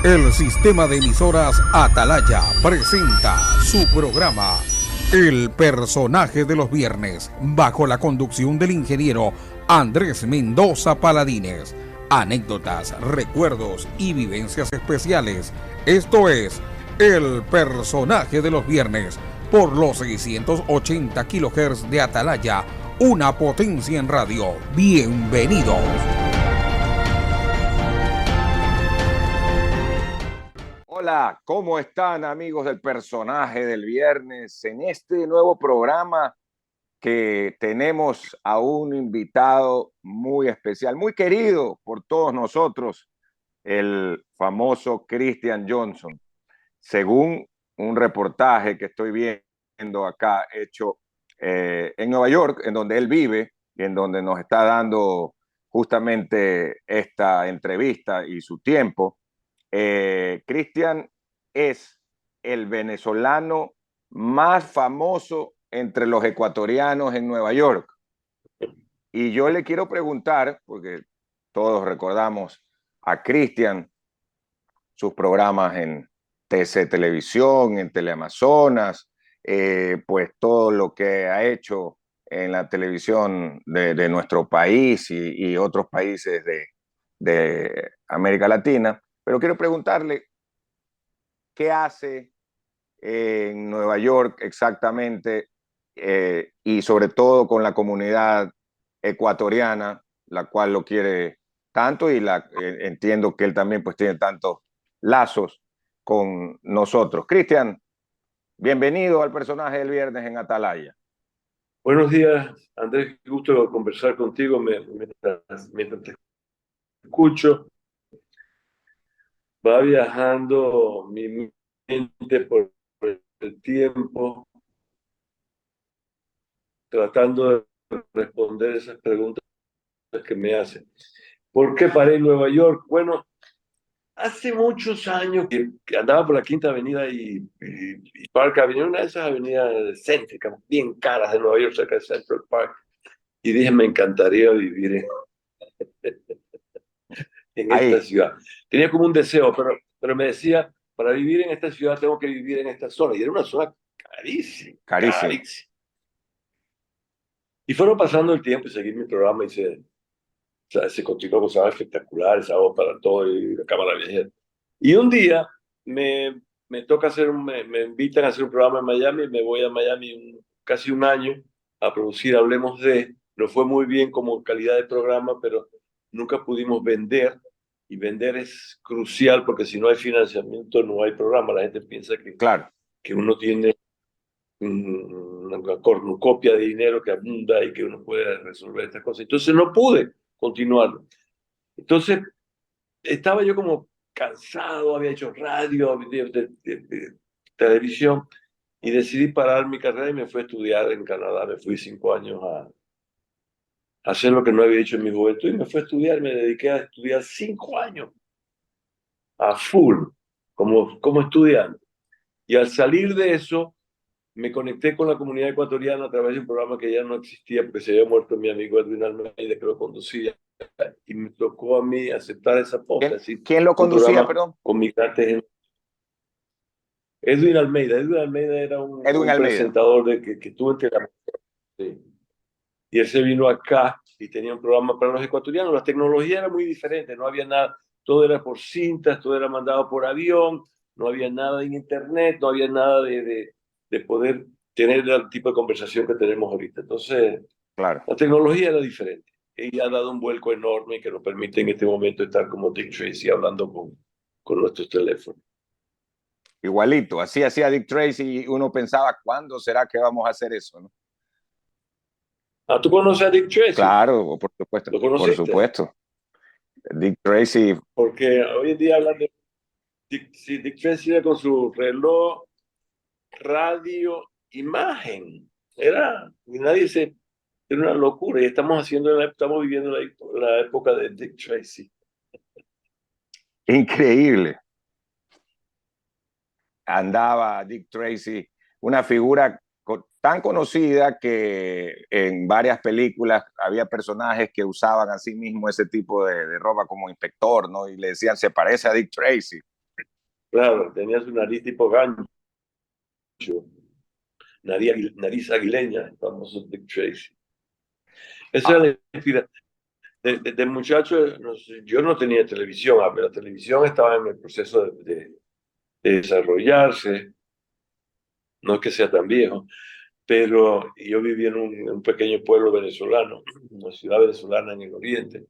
El sistema de emisoras Atalaya presenta su programa El Personaje de los Viernes, bajo la conducción del ingeniero Andrés Mendoza Paladines. Anécdotas, recuerdos y vivencias especiales. Esto es El Personaje de los Viernes, por los 680 kHz de Atalaya, una potencia en radio. Bienvenidos. Hola, ¿cómo están, amigos del Personaje del Viernes? En este nuevo programa que tenemos a un invitado muy especial, muy querido por todos nosotros, el famoso Christian Johnson. Según un reportaje que estoy viendo acá hecho en Nueva York, en donde él vive y en donde nos está dando justamente esta entrevista y su tiempo, Christian es el venezolano más famoso entre los ecuatorianos en Nueva York. Y yo le quiero preguntar, porque todos recordamos a Christian, sus programas en TC Televisión, en Teleamazonas, pues todo lo que ha hecho en la televisión de nuestro país y otros países de América Latina. Pero quiero preguntarle, ¿qué hace en Nueva York exactamente? Y sobre todo con la comunidad ecuatoriana, la cual lo quiere tanto y entiendo que él también pues tiene tantos lazos con nosotros. Cristian, bienvenido al Personaje del Viernes en Atalaya. Buenos días, Andrés, qué gusto conversar contigo mientras te escucho. Va viajando mi mente por el tiempo, tratando de responder esas preguntas que me hacen. ¿Por qué paré en Nueva York? Bueno, hace muchos años que andaba por la Quinta Avenida y Park Avenue, una de esas avenidas céntricas, bien caras de Nueva York, cerca de Central Park, y dije, me encantaría vivir en esta Ahí, ciudad. Tenía como un deseo, pero me decía, para vivir en esta ciudad tengo que vivir en esta zona. Y era una zona carísima, carísimo. carísima. Y fueron pasando el tiempo y seguí mi programa y se continuó con cosas espectaculares, algo para todo y la cámara viajera. Y un día me toca me invitan a hacer un programa en Miami, me voy a Miami casi un año a producir Hablemos de. No fue muy bien como calidad de programa, pero nunca pudimos vender. Y vender es crucial porque si no hay financiamiento no hay programa. La gente piensa Claro. que uno tiene una cornucopia de dinero que abunda y que uno puede resolver estas cosas. Entonces no pude continuarlo. Entonces estaba yo como cansado, había hecho radio, de televisión y decidí parar mi carrera y me fui a estudiar en Canadá. Me fui 5 años a hacer lo que no había hecho en mi juventud y me fui a estudiar. Me dediqué a estudiar 5 años a full como estudiante. Y al salir de eso, me conecté con la comunidad ecuatoriana a través de un programa que ya no existía porque se había muerto mi amigo Edwin Almeida que lo conducía y me tocó a mí aceptar esa posta, es decir, ¿Quién lo un conducía, programa perdón? con migrantes. Edwin Almeida. Edwin Almeida era Edwin un Almeida. presentador que estuvo en Telemundo. Sí. Y él se vino acá y tenía un programa para los ecuatorianos. La tecnología era muy diferente, no había nada, todo era por cintas, todo era mandado por avión, no había nada en internet, no había nada de poder tener el tipo de conversación que tenemos ahorita. Entonces, Claro. la tecnología era diferente. Y ha dado un vuelco enorme que nos permite en este momento estar como Dick Tracy hablando con nuestros teléfonos. Igualito, así hacía Dick Tracy y uno pensaba, ¿cuándo será que vamos a hacer eso, no? Ah, ¿tú conoces a Dick Tracy? Claro, por supuesto, ¿Lo por conociste? supuesto. Dick Tracy, Porque hoy en día hablan de Dick Tracy era con su reloj, radio, imagen. Y nadie era una locura. Y estamos viviendo la época de Dick Tracy. increíble. Andaba Dick Tracy, una figura tan conocida que en varias películas había personajes que usaban así mismo ese tipo de ropa como inspector, ¿no? Y le decían, se parece a Dick Tracy. claro, tenía su nariz tipo gancho, nariz aguileña, el famoso Dick Tracy. Esa era Ah, la inspiración. De muchacho, no sé, yo no tenía televisión, pero la televisión estaba en el proceso de desarrollarse, no es que sea tan viejo, pero yo vivía en un pequeño pueblo venezolano, una ciudad venezolana en el oriente,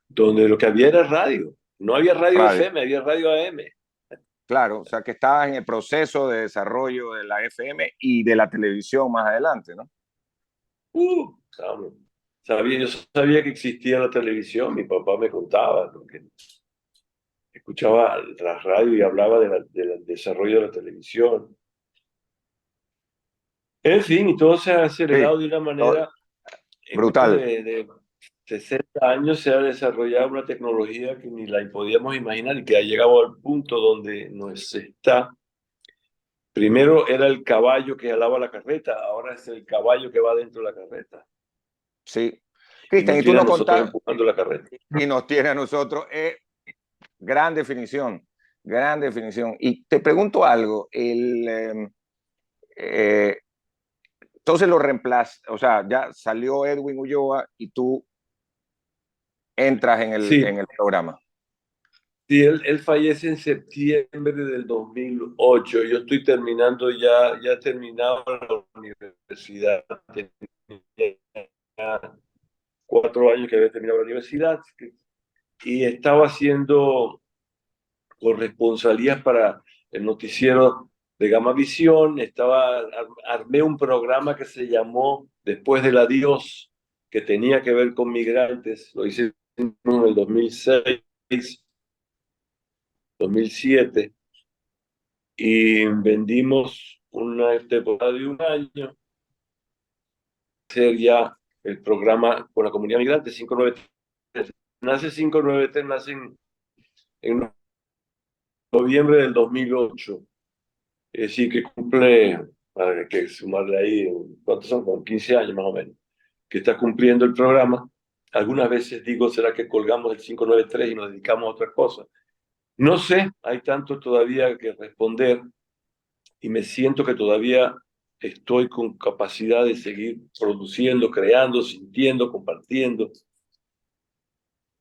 donde lo que había era radio. No había radio radio. FM, había radio AM. Claro, o sea que estabas en el proceso de desarrollo de la FM y de la televisión más adelante, ¿no? Vamos. Yo sabía que existía la televisión, mi papá me contaba, porque escuchaba la radio y hablaba del desarrollo de la televisión. En fin, y todo se ha Sí, acelerado de una todo- manera, en menos brutal. de 60 años se ha desarrollado una tecnología que ni la podíamos imaginar y que ha llegado al punto donde nos está. Primero era el caballo que jalaba la carreta, ahora es el caballo que va dentro de la carreta Sí. y Cristian, nos y tú tiene a nos nosotros contás, empujando la carreta. y nos tiene a nosotros, gran definición, gran definición. Y te pregunto algo, eh, entonces lo reemplaza, o sea, ya salió Edwin Ulloa y tú entras Sí, en el programa. sí, él fallece en septiembre del 2008. Yo estoy terminando ya he terminado la universidad. Tenía 4 años que había terminado la universidad y estaba haciendo corresponsalías para el noticiero de Gama Visión. Armé un programa que se llamó Después del Adiós, que tenía que ver con migrantes. Lo hice en el 2006, 2007 y vendimos una temporada de un año, hacer ya el programa con la comunidad migrante 593. Nace 593, nace en noviembre del 2008. Es decir, que cumple, para que sumarle ahí, ¿cuántos son? Con 15 años más o menos, que está cumpliendo el programa. Algunas veces digo, ¿será que colgamos el 593 y nos dedicamos a otra cosa? No sé, hay tanto todavía que responder y me siento que todavía estoy con capacidad de seguir produciendo, creando, sintiendo, compartiendo.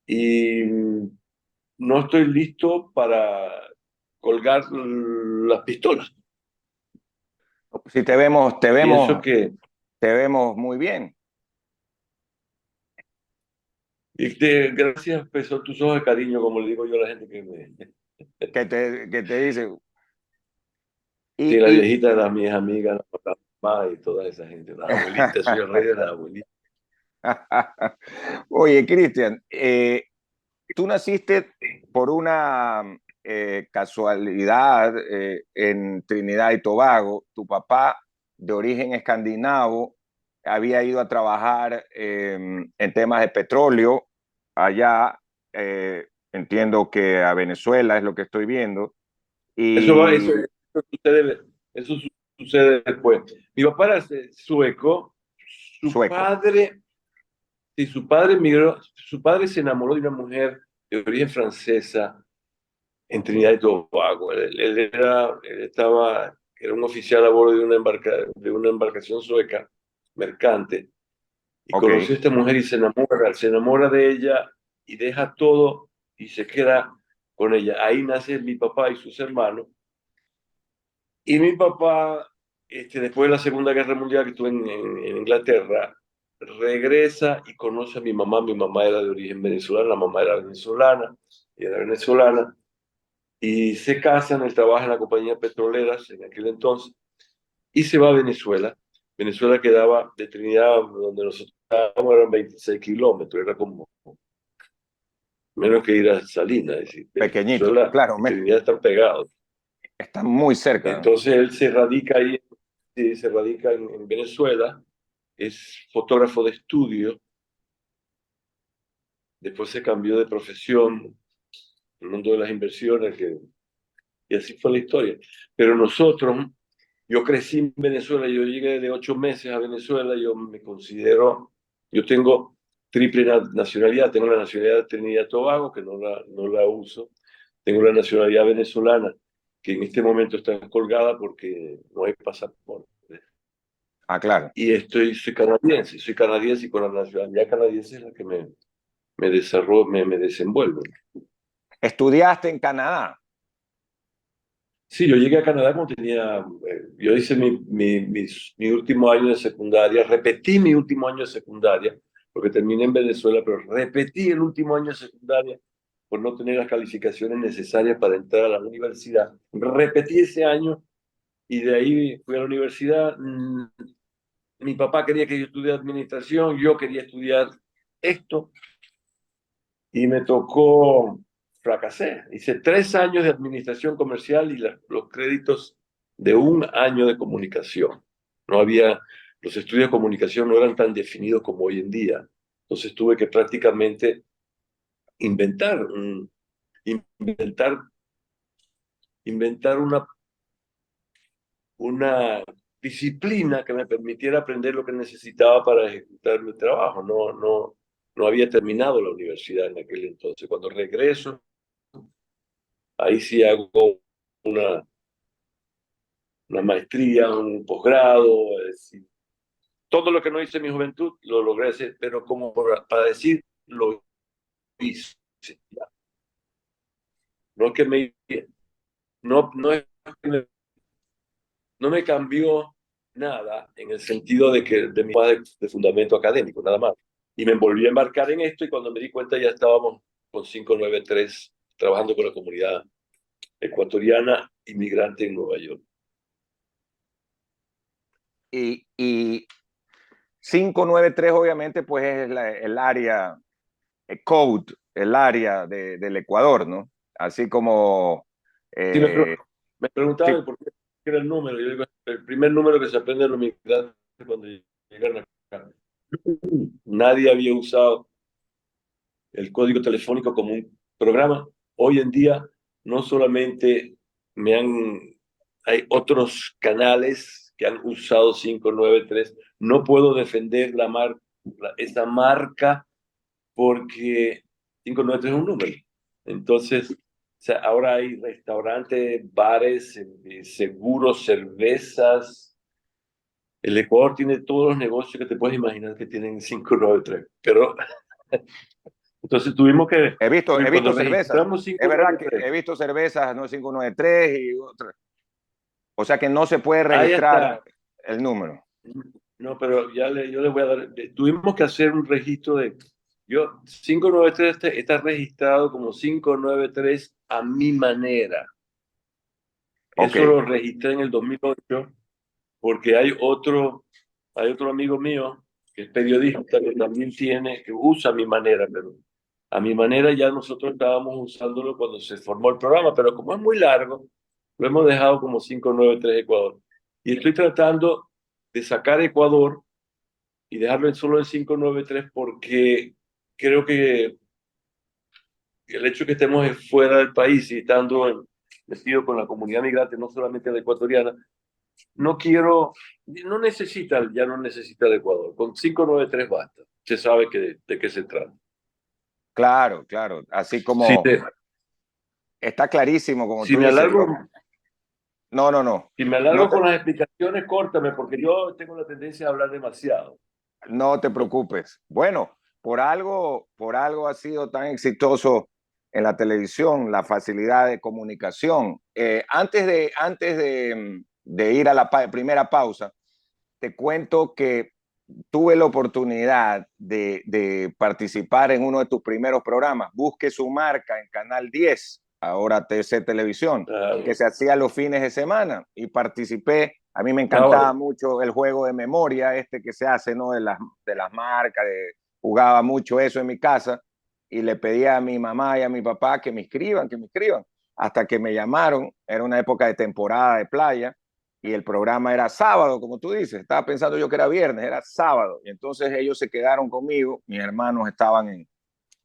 Y no estoy listo para colgar las pistolas. Si te vemos, Pienso que te vemos muy bien. gracias, peso tus ojos de cariño, como le digo yo a la gente que me... Que te dice, Sí, y, la y viejita de mis amigas, la mamá y toda esa gente, las abuelitas, soy el rey de las abuelitas. oye, Cristian, tú naciste por una casualidad en Trinidad y Tobago. Tu papá, de origen escandinavo, había ido a trabajar en temas de petróleo allá. Entiendo que a Venezuela es lo que estoy viendo. Eso va, Y eso sucede después. Mi papá era sueco, su sueco. padre, y su padre migró, su padre se enamoró de una mujer de origen francesa en Trinidad y Tobago. Era un oficial a bordo de una embarcación sueca, mercante, y Ok, conoció a esta mujer y se enamora de ella y deja todo y se queda con ella. Ahí nace mi papá y sus hermanos. Y mi papá, después de la Segunda Guerra Mundial que estuvo en Inglaterra, regresa y conoce a mi mamá. Mi mamá era de origen venezolano, la mamá era venezolana, y era venezolana, y se casan, él trabaja en la compañía petroleras en aquel entonces, y se va a Venezuela. Venezuela quedaba de Trinidad, donde nosotros estábamos, eran 26 kilómetros, era como menos que ir a Salinas, es decir, pequeñito. Venezuela Claro, y Trinidad están pegados. está muy cerca. Entonces él se radica ahí, sí, se radica en Venezuela, es fotógrafo de estudio, después se cambió de profesión en el mundo de las inversiones, y así fue la historia. Pero nosotros, yo crecí en Venezuela, yo llegué de 8 meses a Venezuela, yo me considero, yo tengo triple nacionalidad, tengo la nacionalidad de Trinidad y Tobago, que no la uso, tengo la nacionalidad venezolana, que en este momento está colgada porque no hay pasaporte. Ah, claro. Y soy canadiense y con la nacionalidad canadiense es la que me desarrollo, me desenvuelvo. ¿Estudiaste en Canadá? Sí, yo llegué a Canadá cuando yo hice mi último año de secundaria, repetí mi último año de secundaria, porque terminé en Venezuela, pero repetí el último año de secundaria por no tener las calificaciones necesarias para entrar a la universidad. Repetí ese año y de ahí fui a la universidad. Mi papá quería que yo estudiara administración, yo quería estudiar esto y me tocó, fracasé. Hice 3 años de administración comercial y los créditos de 1 año de comunicación. No había, los estudios de comunicación no eran tan definidos como hoy en día. Entonces tuve que prácticamente inventar, inventar, inventar una disciplina que me permitiera aprender lo que necesitaba para ejecutar mi trabajo. No había terminado la universidad en aquel entonces. Cuando regreso, ahí sí hago una, una maestría, un posgrado, es decir, todo lo que no hice en mi juventud lo logré hacer, pero como para decir, lo hice. No es que no es que no me cambió nada en el sentido de mi de fundamento académico, nada más. Y me volví a embarcar en esto y cuando me di cuenta ya estábamos con 593 trabajando con la comunidad ecuatoriana inmigrante en Nueva York. Y 593 obviamente pues es el área, el code, el área del Ecuador, ¿no? Así como... Sí, me sí, preguntaban por qué era el número. Yo digo, el primer número que se aprende en los migrantes cuando llegan acá. Nadie había usado el código telefónico como un programa. Hoy en día no solamente hay otros canales que han usado 593. No puedo defender esa marca porque 593 es un número. Entonces, o sea, ahora hay restaurantes, bares, seguros, cervezas. El Ecuador tiene todos los negocios que te puedes imaginar que tienen 593. Pero entonces tuvimos que, he cuando visto cervezas. registramos Es verdad que 593, he visto cervezas, no 593 y otras. O sea que no se puede ahí registrar está. el número. No, pero yo le voy a dar, tuvimos que hacer un registro 593 está registrado como 593 a mi manera. Ok, Eso lo registré en el 2008 porque hay otro amigo mío que es periodista que también que usa mi manera, pero a mi manera ya nosotros estábamos usándolo cuando se formó el programa, pero como es muy largo, lo hemos dejado como 593 Ecuador. Y estoy tratando de sacar Ecuador y dejarlo solo en 593 porque creo que el hecho de que estemos fuera del país y estando metido con la comunidad migrante, no solamente la ecuatoriana, ya no necesita el Ecuador. Con 593 basta. Se sabe de qué se trata. claro, claro. Así Si, como te, está clarísimo, como si tú me dices. alargo, No, no, no. si me No alargo te, con las explicaciones, córtame, porque yo tengo la tendencia a hablar demasiado. no te preocupes. Bueno, por algo ha sido tan exitoso en la televisión, la facilidad de comunicación. Antes de ir a la primera pausa, te cuento que tuve la oportunidad de participar en uno de tus primeros programas, Busque su marca en Canal 10, ahora TC Televisión, que se hacía los fines de semana y participé. A mí me encantaba Bueno, mucho el juego de memoria que se hace, ¿no? De las marcas, jugaba mucho eso en mi casa y le pedía a mi mamá y a mi papá que me inscriban, hasta que me llamaron. Era una época de temporada de playa y el programa era sábado, como tú dices. Estaba pensando yo que era viernes, era sábado. Y entonces ellos se quedaron conmigo, mis hermanos estaban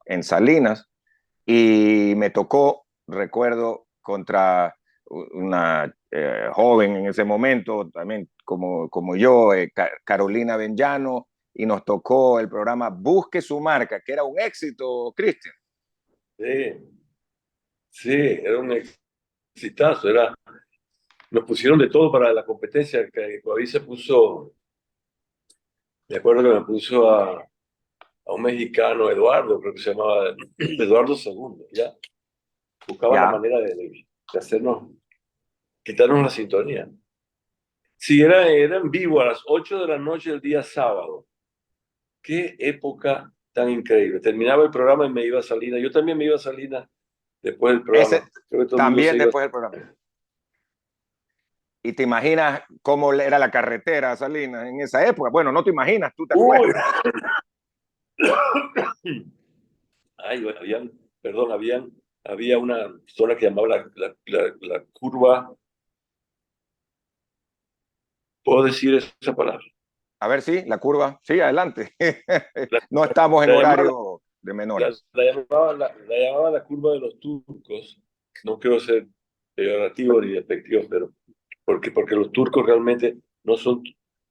en Salinas y me tocó, recuerdo, contra una joven en ese momento, también como yo, Carolina Benllano, y nos tocó el programa Busque su marca, que era un éxito, Cristian. sí, sí, era un éxito. exitazo, nos pusieron de todo para la competencia, que Coaví se puso, me acuerdo que me puso a un mexicano, Eduardo, creo que se llamaba Eduardo II, ya, buscaba la Ya. manera de hacernos, quitarnos la sintonía. Sí, era en vivo a las 8 de la noche del día sábado. Qué época tan increíble. Terminaba el programa y me iba a Salinas. Yo también me iba a Salinas después del Ese programa. Creo que todo el mundo también se iba. después del programa. ¿Y te imaginas cómo era la carretera a Salinas en esa época? Bueno, no te imaginas, tú te Uy. acuerdas. Ay, perdón, había una zona que llamaba la curva. ¿Puedo decir esa palabra? A ver si la curva. Sí, adelante. La, No estamos en la llamaba, horario de menores. la llamaba la curva de los turcos. No quiero ser peyorativo ni despectivo, pero porque los turcos realmente no son,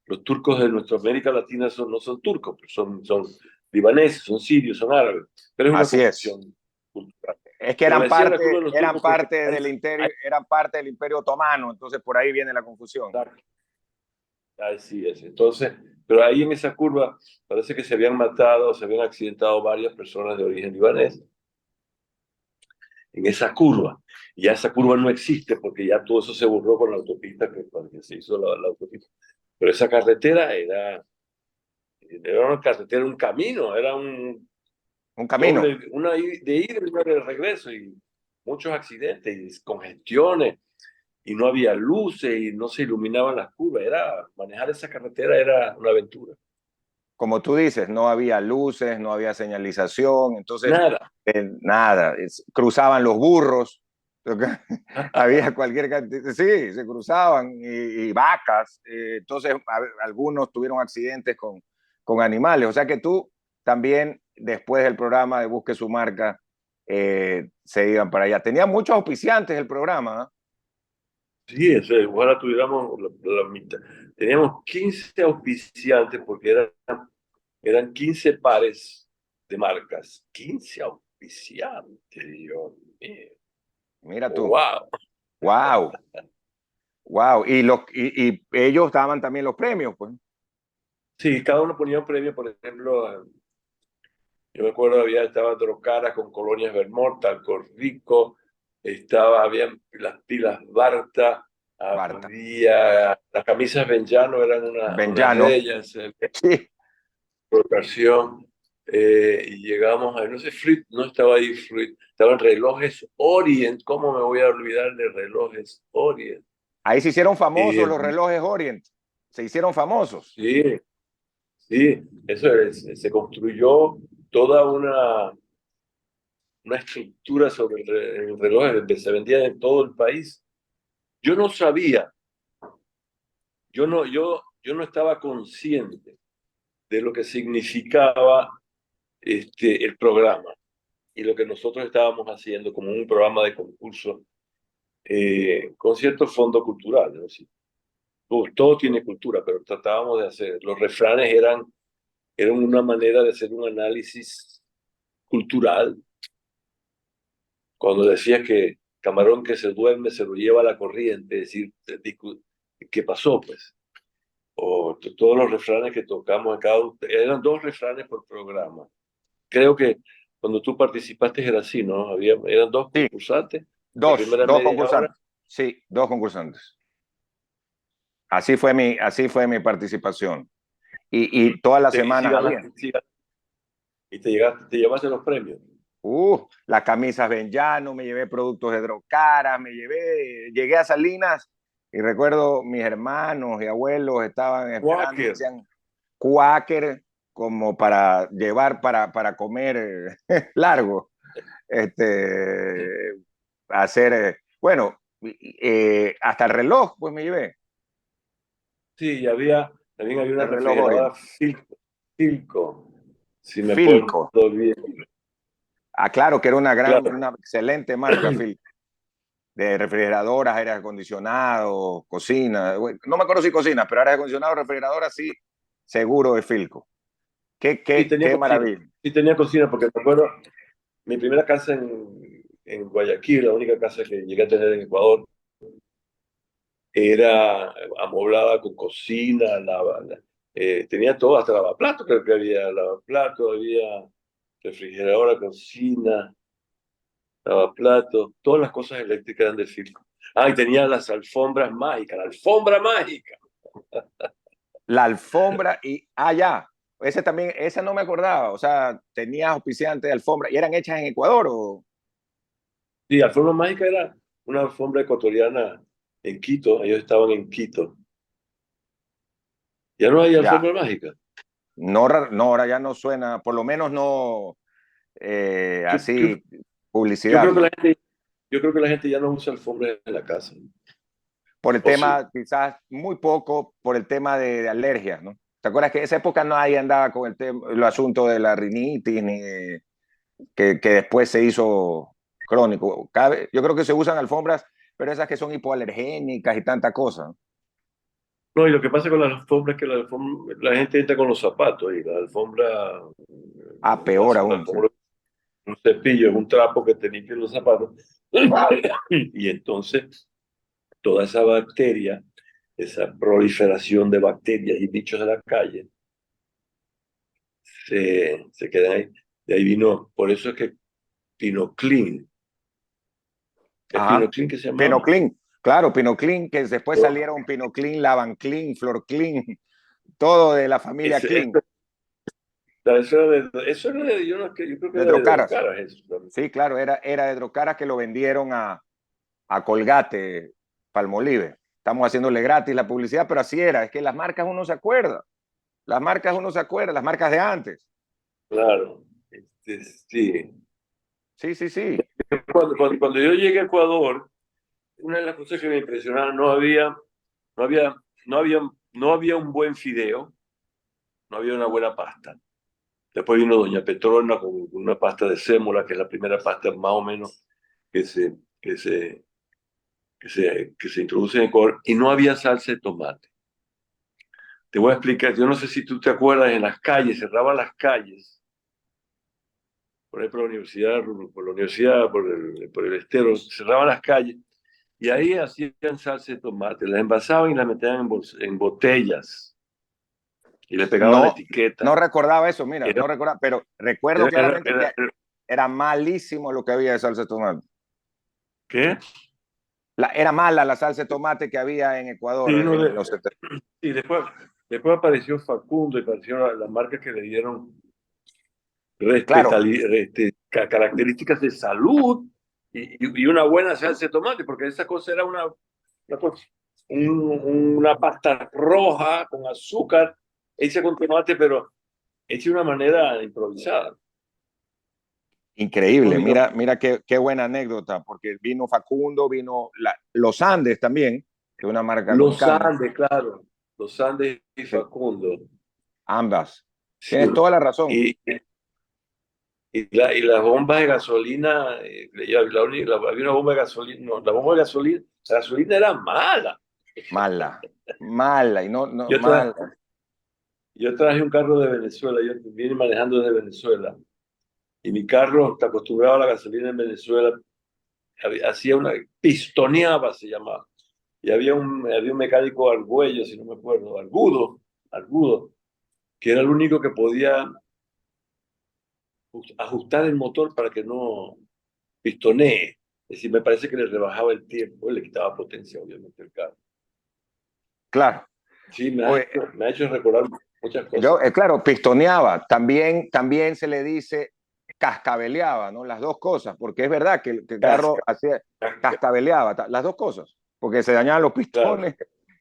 los turcos de nuestra América Latina no son turcos, pues son libaneses, son sirios, son árabes, pero es una Así es. confusión cultural. Es que Pero le decían la curva de los eran turcos porque parte del Imperio Otomano, entonces por ahí viene la confusión. así es. Entonces, pero ahí en esa curva parece que se habían matado, se habían accidentado varias personas de origen libanés en esa curva. Y ya esa curva no existe porque ya todo eso se borró con la autopista cuando se hizo la autopista. Pero esa carretera era una carretera, un camino, era un Un camino. doble, una de ida y una de regreso, y muchos accidentes y congestiones, y no había luces y no se iluminaban las curvas. Manejar esa carretera era una aventura. Como tú dices, no había luces, no había señalización, entonces Nada. nada, cruzaban los burros, había cualquier cantidad, sí, se cruzaban y vacas, entonces algunos tuvieron accidentes con animales, o sea que tú también después del programa de Busque Su Marca se iban para allá. Tenía muchos auspiciantes el programa, ¿eh? Sí, ojalá tuviéramos la mitad. Teníamos 15 auspiciantes porque eran 15 pares de marcas. 15 auspiciantes, Dios mío. Mira tú, Wow. wow, wow, y ellos daban también los premios, pues. Sí, cada uno ponía un premio, por ejemplo, yo me acuerdo, estaba Drocara con colonias Vermont, Talco Rico, había las pilas Barta, Barta, había las camisas Benjano, eran una de Benjano, ellas, sí. por ocasión, y llegamos a, no sé, Fruit, no estaba ahí Fruit, estaban relojes Orient, ¿cómo me voy a olvidar de relojes Orient? Ahí se hicieron famosos Eh, los relojes Orient. Se hicieron famosos. sí, sí, se construyó toda una estructura sobre el reloj que se vendía en todo el país. Yo no sabía, yo no estaba consciente de lo que significaba el programa y lo que nosotros estábamos haciendo como un programa de concurso con cierto fondo cultural. ¿No? Sí, todo tiene cultura, pero tratábamos de hacer, los refranes eran una manera de hacer un análisis cultural. Cuando decía que camarón que se duerme se lo lleva la corriente, es decir, ¿qué pasó? Pues, o todos los refranes que tocamos acá, eran 2 refranes por programa. Creo que cuando tú participaste era así, ¿no? Eran 2 Sí, concursantes, la primera dos media hora. concursantes. Sí, 2 concursantes. Así fue mi participación. Y todas las Y si semanas había. ganaste, y te llevaste los premios. Las camisas Benjano, me llevé productos de Drocara, llegué a Salinas y recuerdo mis hermanos y abuelos estaban esperando, Quaker. decían Quaker como para llevar para comer largo. Hacer, bueno, hasta el reloj, pues me llevé, Sí, también había una el reloj Orient, refrigeradora Philco, si me acuerdo Filco. bien. Claro que era Claro. una excelente marca, Filco, de refrigeradoras, aire acondicionado, cocina. No me acuerdo si cocina, pero aire acondicionado, refrigeradora, sí, seguro de Filco. Sí, tenía Qué cocina. maravilla. Sí, tenía cocina porque me acuerdo, mi primera casa en Guayaquil, la única casa que llegué a tener en Ecuador, era amoblada con cocina, tenía todo, hasta lavaplato, creo que había lavaplato, había refrigeradora, cocina, lavaplato, todas las cosas eléctricas eran de Philco. Ah, y tenía las alfombras mágicas, la alfombra mágica. La alfombra y, ya, ese también, esa no me acordaba, o sea, tenía auspiciantes de alfombra, ¿y eran hechas en Ecuador o? Sí, alfombra mágica era una alfombra ecuatoriana en Quito, ellos estaban en Quito. Ya no hay Ya, alfombra mágica. no, no, ahora ya no suena, por lo menos no Yo, yo, así, yo publicidad, creo que ¿no? la gente, yo creo que la gente ya no usa alfombra en la casa. Por el ¿O sí? tema, quizás muy poco, por el tema de alergias, ¿no? ¿Te acuerdas que en esa época nadie andaba con el asunto de la rinitis, ni que después se hizo crónico? Yo creo que se usan alfombras, pero esas que son hipoalergénicas y tanta cosa. No, y lo que pasa con las alfombras es que la gente entra con los zapatos y la alfombra no Peor hace una aún, sí. alfombra, un cepillo, es un trapo que te limpia los zapatos. Y entonces toda esa bacteria, esa proliferación de bacterias y bichos de la calle, se quedan ahí. De ahí vino, por eso es que Pinoclin, es Ajá. Pinoclin que se llamaba. Pinoclin, claro, Pinoclin, que después salieron Pinoclin, Lavanclin, Florclin, todo de la familia Ese, Clean, eso era de, yo creo que de era de Drocaras. Drocaras eso también. Sí, claro, era de Drocaras que lo vendieron a Colgate, Palmolive. Estamos haciéndole gratis la publicidad, pero así era. Es que las marcas uno se acuerda. Las marcas uno se acuerda, las marcas de antes. Claro, sí. Sí, sí, sí. Cuando yo llegué a Ecuador, una de las cosas que me impresionaba, no había, no había, no había un buen fideo, no había una buena pasta. Después vino Doña Petrona con una pasta de sémola, que es la primera pasta más o menos que se, que se, que se introduce en Ecuador, y no había salsa de tomate. Te voy a explicar, yo no sé si tú te acuerdas, en las calles, cerraban las calles, por ahí por la universidad, por el estero, cerraban las calles, y ahí hacían salsa de tomate, la envasaban y la metían en botellas, y le pegaban la No, no etiqueta. recordaba eso, mira, Era, no recordaba, pero recuerdo era, claramente que era, era malísimo lo que había de salsa de tomate. ¿qué? Era mala la salsa de tomate que había en Sí, Ecuador en los 70. y después apareció Facundo y aparecieron las marcas que le dieron Claro, características de salud y una buena salsa de tomate, porque esa cosa era una pasta roja con azúcar, hecha con tomate, pero hecha de una manera improvisada. Después increíble. vino Mira qué buena anécdota, porque vino Facundo, vino los Andes también, que es una marca los local, Andes, claro, los Andes y sí, Facundo. ambas. Sí. Tienes toda la razón. Y las bombas de gasolina, había una bomba de gasolina, no, la gasolina era mala. Mala, mala, y no, Yo, tra mala. yo traje un carro de Venezuela, yo vine manejando desde Venezuela, y mi carro está acostumbrado a la gasolina en Venezuela, hacía pistoneaba se llamaba, y había un mecánico argüello, si no me acuerdo, argudo, que era el único que podía ajustar el motor para que no pistonee. Es decir, me parece que le rebajaba el tiempo, le quitaba potencia, obviamente, el carro. Claro. Sí, Oye, me ha hecho recordar muchas yo, cosas. claro, pistoneaba. También se le dice cascabeleaba, ¿no? Las dos cosas, porque es verdad que el carro Casca, hacía casca, cascabeleaba, las dos cosas, porque se dañaban los claro. pistones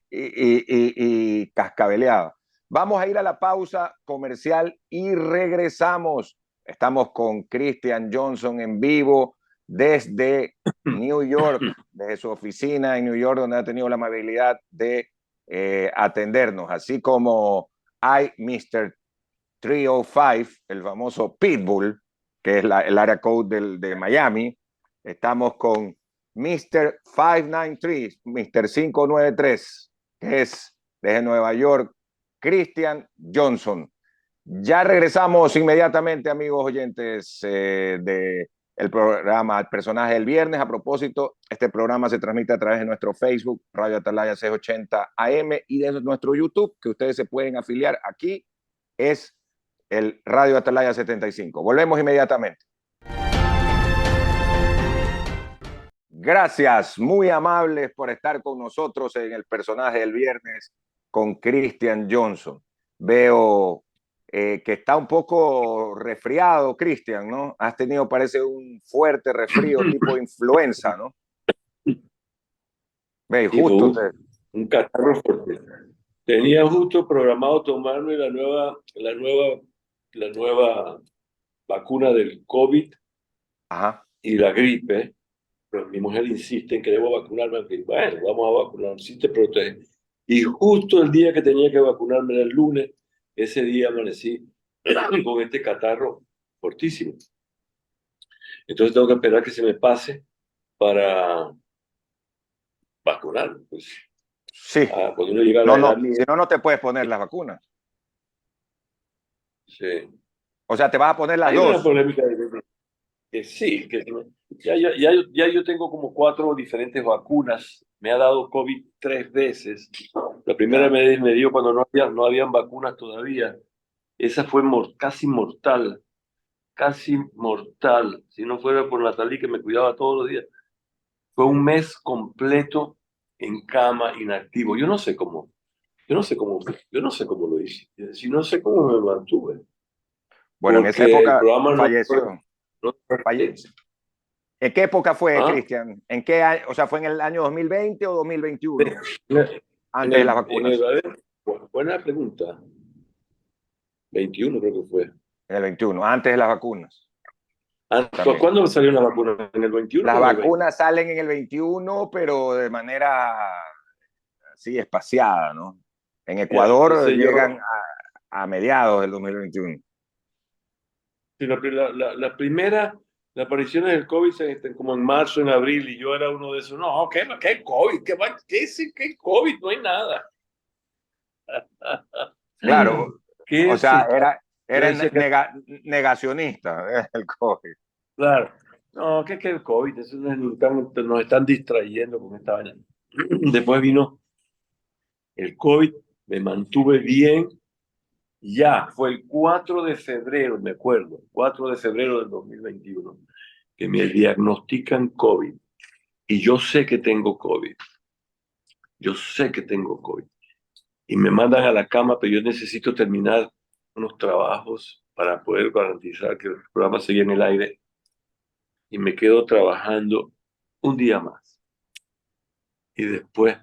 y cascabeleaba. Vamos a ir a la pausa comercial y regresamos. Estamos con Christian Johnson en vivo desde New York, desde su oficina en New York, donde ha tenido la amabilidad de atendernos, así como hay Mr. 305, el famoso Pitbull, que es el área code de Miami. Estamos con Mr. 593, Mr. 593, que es desde Nueva York, Christian Johnson. Ya regresamos inmediatamente, amigos oyentes de el programa El Personaje del Viernes. A propósito, este programa se transmite a través de nuestro Facebook, Radio Atalaya 680 AM, y de nuestro YouTube, que ustedes se pueden afiliar. Aquí es el Radio Atalaya 75. Volvemos inmediatamente. Gracias, muy amables por estar con nosotros en El Personaje del Viernes con Christian Johnson. Veo que está un poco resfriado, Christian, ¿no? Has tenido, parece, un fuerte resfrío tipo influenza, ¿no? Ve, Y justo un catarro fuerte. Tenía justo programado tomarme la nueva vacuna del COVID Ajá. y la gripe, pero mi mujer insiste en que debo vacunarme, aunque, bueno, vamos a vacunar, si te protege. Y justo el día que tenía que vacunarme era el lunes, ese día amanecí con este catarro fortísimo. Entonces tengo que esperar que se me pase para vacunarme. Pues, Sí. cuando uno llega a la No, edad no, mía, si no, no te puedes poner las vacunas. sí. O sea, te vas a poner las Hay una dos. polémica que sí, que ya yo tengo como 4 diferentes vacunas. Me ha dado COVID 3 veces. La primera Ya. me dio cuando no habían vacunas todavía. Esa fue casi mortal, casi mortal. Si no fuera por Natalie, que me cuidaba todos los días. Fue un mes completo en cama, inactivo. Yo no sé cómo lo hice. Si no sé cómo me mantuve. Bueno, en esa Porque el época programa falleció. no ¿En qué época fue, ¿Ah? Cristian? ¿En qué año? O sea, ¿fue en el año 2020 o 2021? En Antes de las el, en vacunas. el, a ver, buena pregunta. 21 creo que fue. En el 21, antes de las vacunas. También. ¿Cuándo salió la vacuna? ¿En el 21 o Las en el 20? vacunas salen en el 21, pero de manera así espaciada, ¿no? En Mira, qué Ecuador sé yo. llegan a mediados del 2021. Sí, la primera, la aparición del COVID como en marzo, en abril, y yo era uno de esos. No, ¿qué COVID? ¿Qué COVID? No hay nada. Claro, o ¿Qué sea, sí? Yo era decía que, negacionista el COVID. claro, no, ¿qué el COVID? Eso nos están distrayendo con esta vaina. Después vino el COVID, me mantuve bien. Ya, fue el 4 de febrero, me acuerdo, 4 de febrero del 2021, que me diagnostican COVID. Y yo sé que tengo COVID. Yo sé que tengo COVID. Y me mandan a la cama, pero yo necesito terminar unos trabajos para poder garantizar que el programa siga en el aire. Y me quedo trabajando un día más. Y después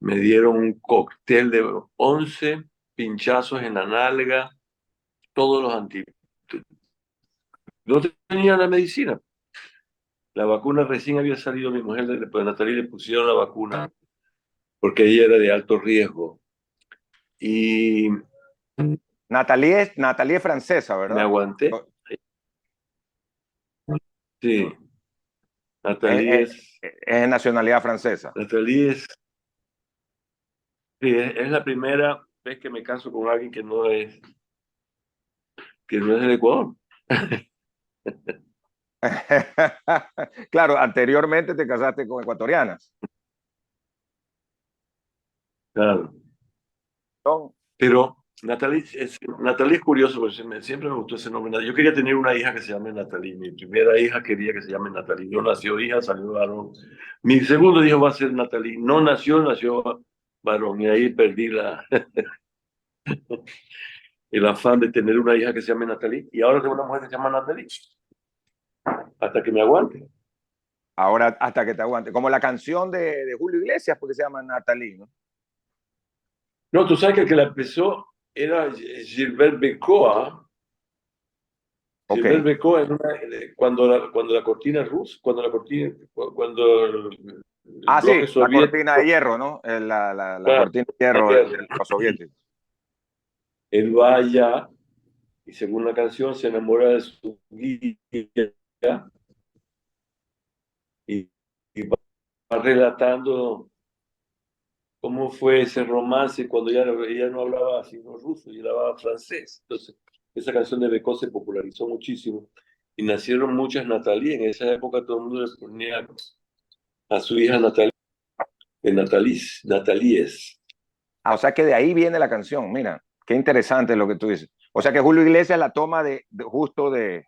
me dieron un cóctel de 11 pinchazos en la nalga, todos los antibióticos. No tenía la medicina. La vacuna recién había salido, mi mujer, después de Natalie le pusieron la vacuna porque ella era de alto riesgo. Y Natalie es francesa, me ¿verdad? aguanté. Sí, Es, Natalie es- es, es de nacionalidad francesa. Natalie es, sí, es la primera vez que me caso con alguien que no es del Ecuador. Claro, anteriormente te casaste con ecuatorianas. Claro. Son- Pero Natalie es curioso, porque siempre me gustó ese nombre. Yo quería tener una hija que se llame Natalie. Mi primera hija quería que se llame Natalie. No nació hija, salió varón. Mi segundo hijo va a ser Natalie. No nació, nació varón. Y ahí perdí el afán de tener una hija que se llame Natalie. Y ahora tengo una mujer que se llama Natalie. Hasta que me aguante. Ahora, hasta que te aguante. Como la canción de Julio Iglesias, porque se llama Natalie, ¿no? No, tú sabes que el que la empezó era Gilbert Becoa. Ok. Gilbert Becoa cuando la cortina rusa, cuando el Ah, sí, bloque la cortina de soviético, hierro, ¿no? La claro, cortina de la hierro guerra, de los soviéticos. él va allá y según la canción se enamora de su guía y va relatando cómo fue ese romance cuando ella no hablaba sino ruso, ella hablaba francés. Entonces, esa canción de Becó se popularizó muchísimo. y nacieron muchas Natalie. En esa época todo el mundo le ponía a su hija Natalie, de Natalíes. Ah, o sea que de ahí viene la canción. Mira, qué interesante lo que tú dices. O sea que Julio Iglesias la toma justo de...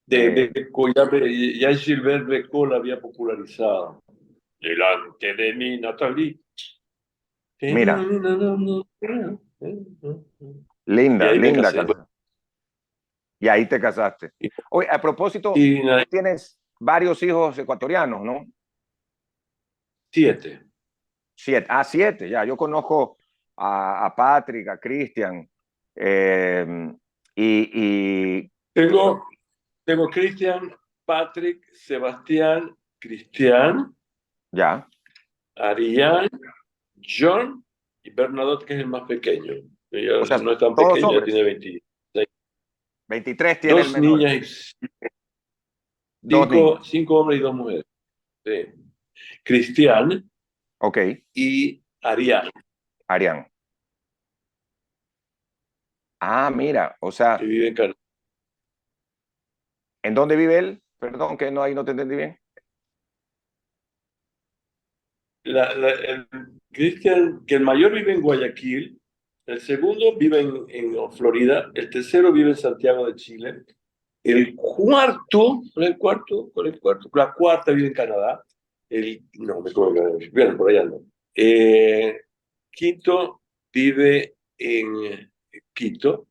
Ya Gilbert Becot la había popularizado. Delante de mí, Natalie. Mira, Y linda, ahí me linda casé. canción. Y ahí te casaste. Oye, a propósito, Y tú tienes varios hijos ecuatorianos, ¿no? 7. 7. Ah, 7, ya. Yo conozco a Patrick, a Cristian. eh, y Tengo Cristian, Patrick, Sebastián, Cristian, ya. Arián, John y Bernadotte, que es el más pequeño. O sea, No es tan todos pequeño, ya tiene hombres. 26. 23 tiene el Dos menor. niñas y Dos niñas. cinco hombres y 2 mujeres. Sí. Cristian Ok. y Arián, Arián. Ah, mira. O que sea, vive en Canadá. ¿en dónde vive él? Perdón, que no, ahí no te entendí bien. Cristian, que el mayor vive en Guayaquil, el segundo vive en Florida, el tercero vive en Santiago de Chile, la cuarta vive en Canadá, no, me acuerdo, bueno, por allá no. Quinto vive en Quito,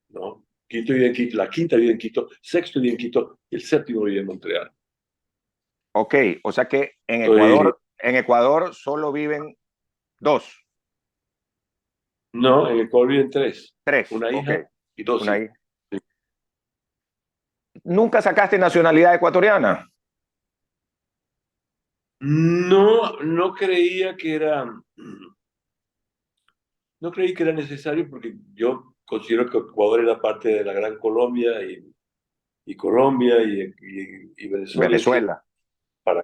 no, quinto vive en Quito, la quinta vive en Quito, sexto vive en Quito, y el séptimo vive en Montreal. Ok, o sea que Entonces, en Ecuador solo viven dos, no, en Ecuador viven 3, tres. una Ok, hija y 2 una hijos. ahí. ¿Nunca sacaste nacionalidad ecuatoriana? No, no creí que era necesario porque yo considero que Ecuador era parte de la Gran Colombia y Colombia y Venezuela. Y decía, Venezuela. ¿para,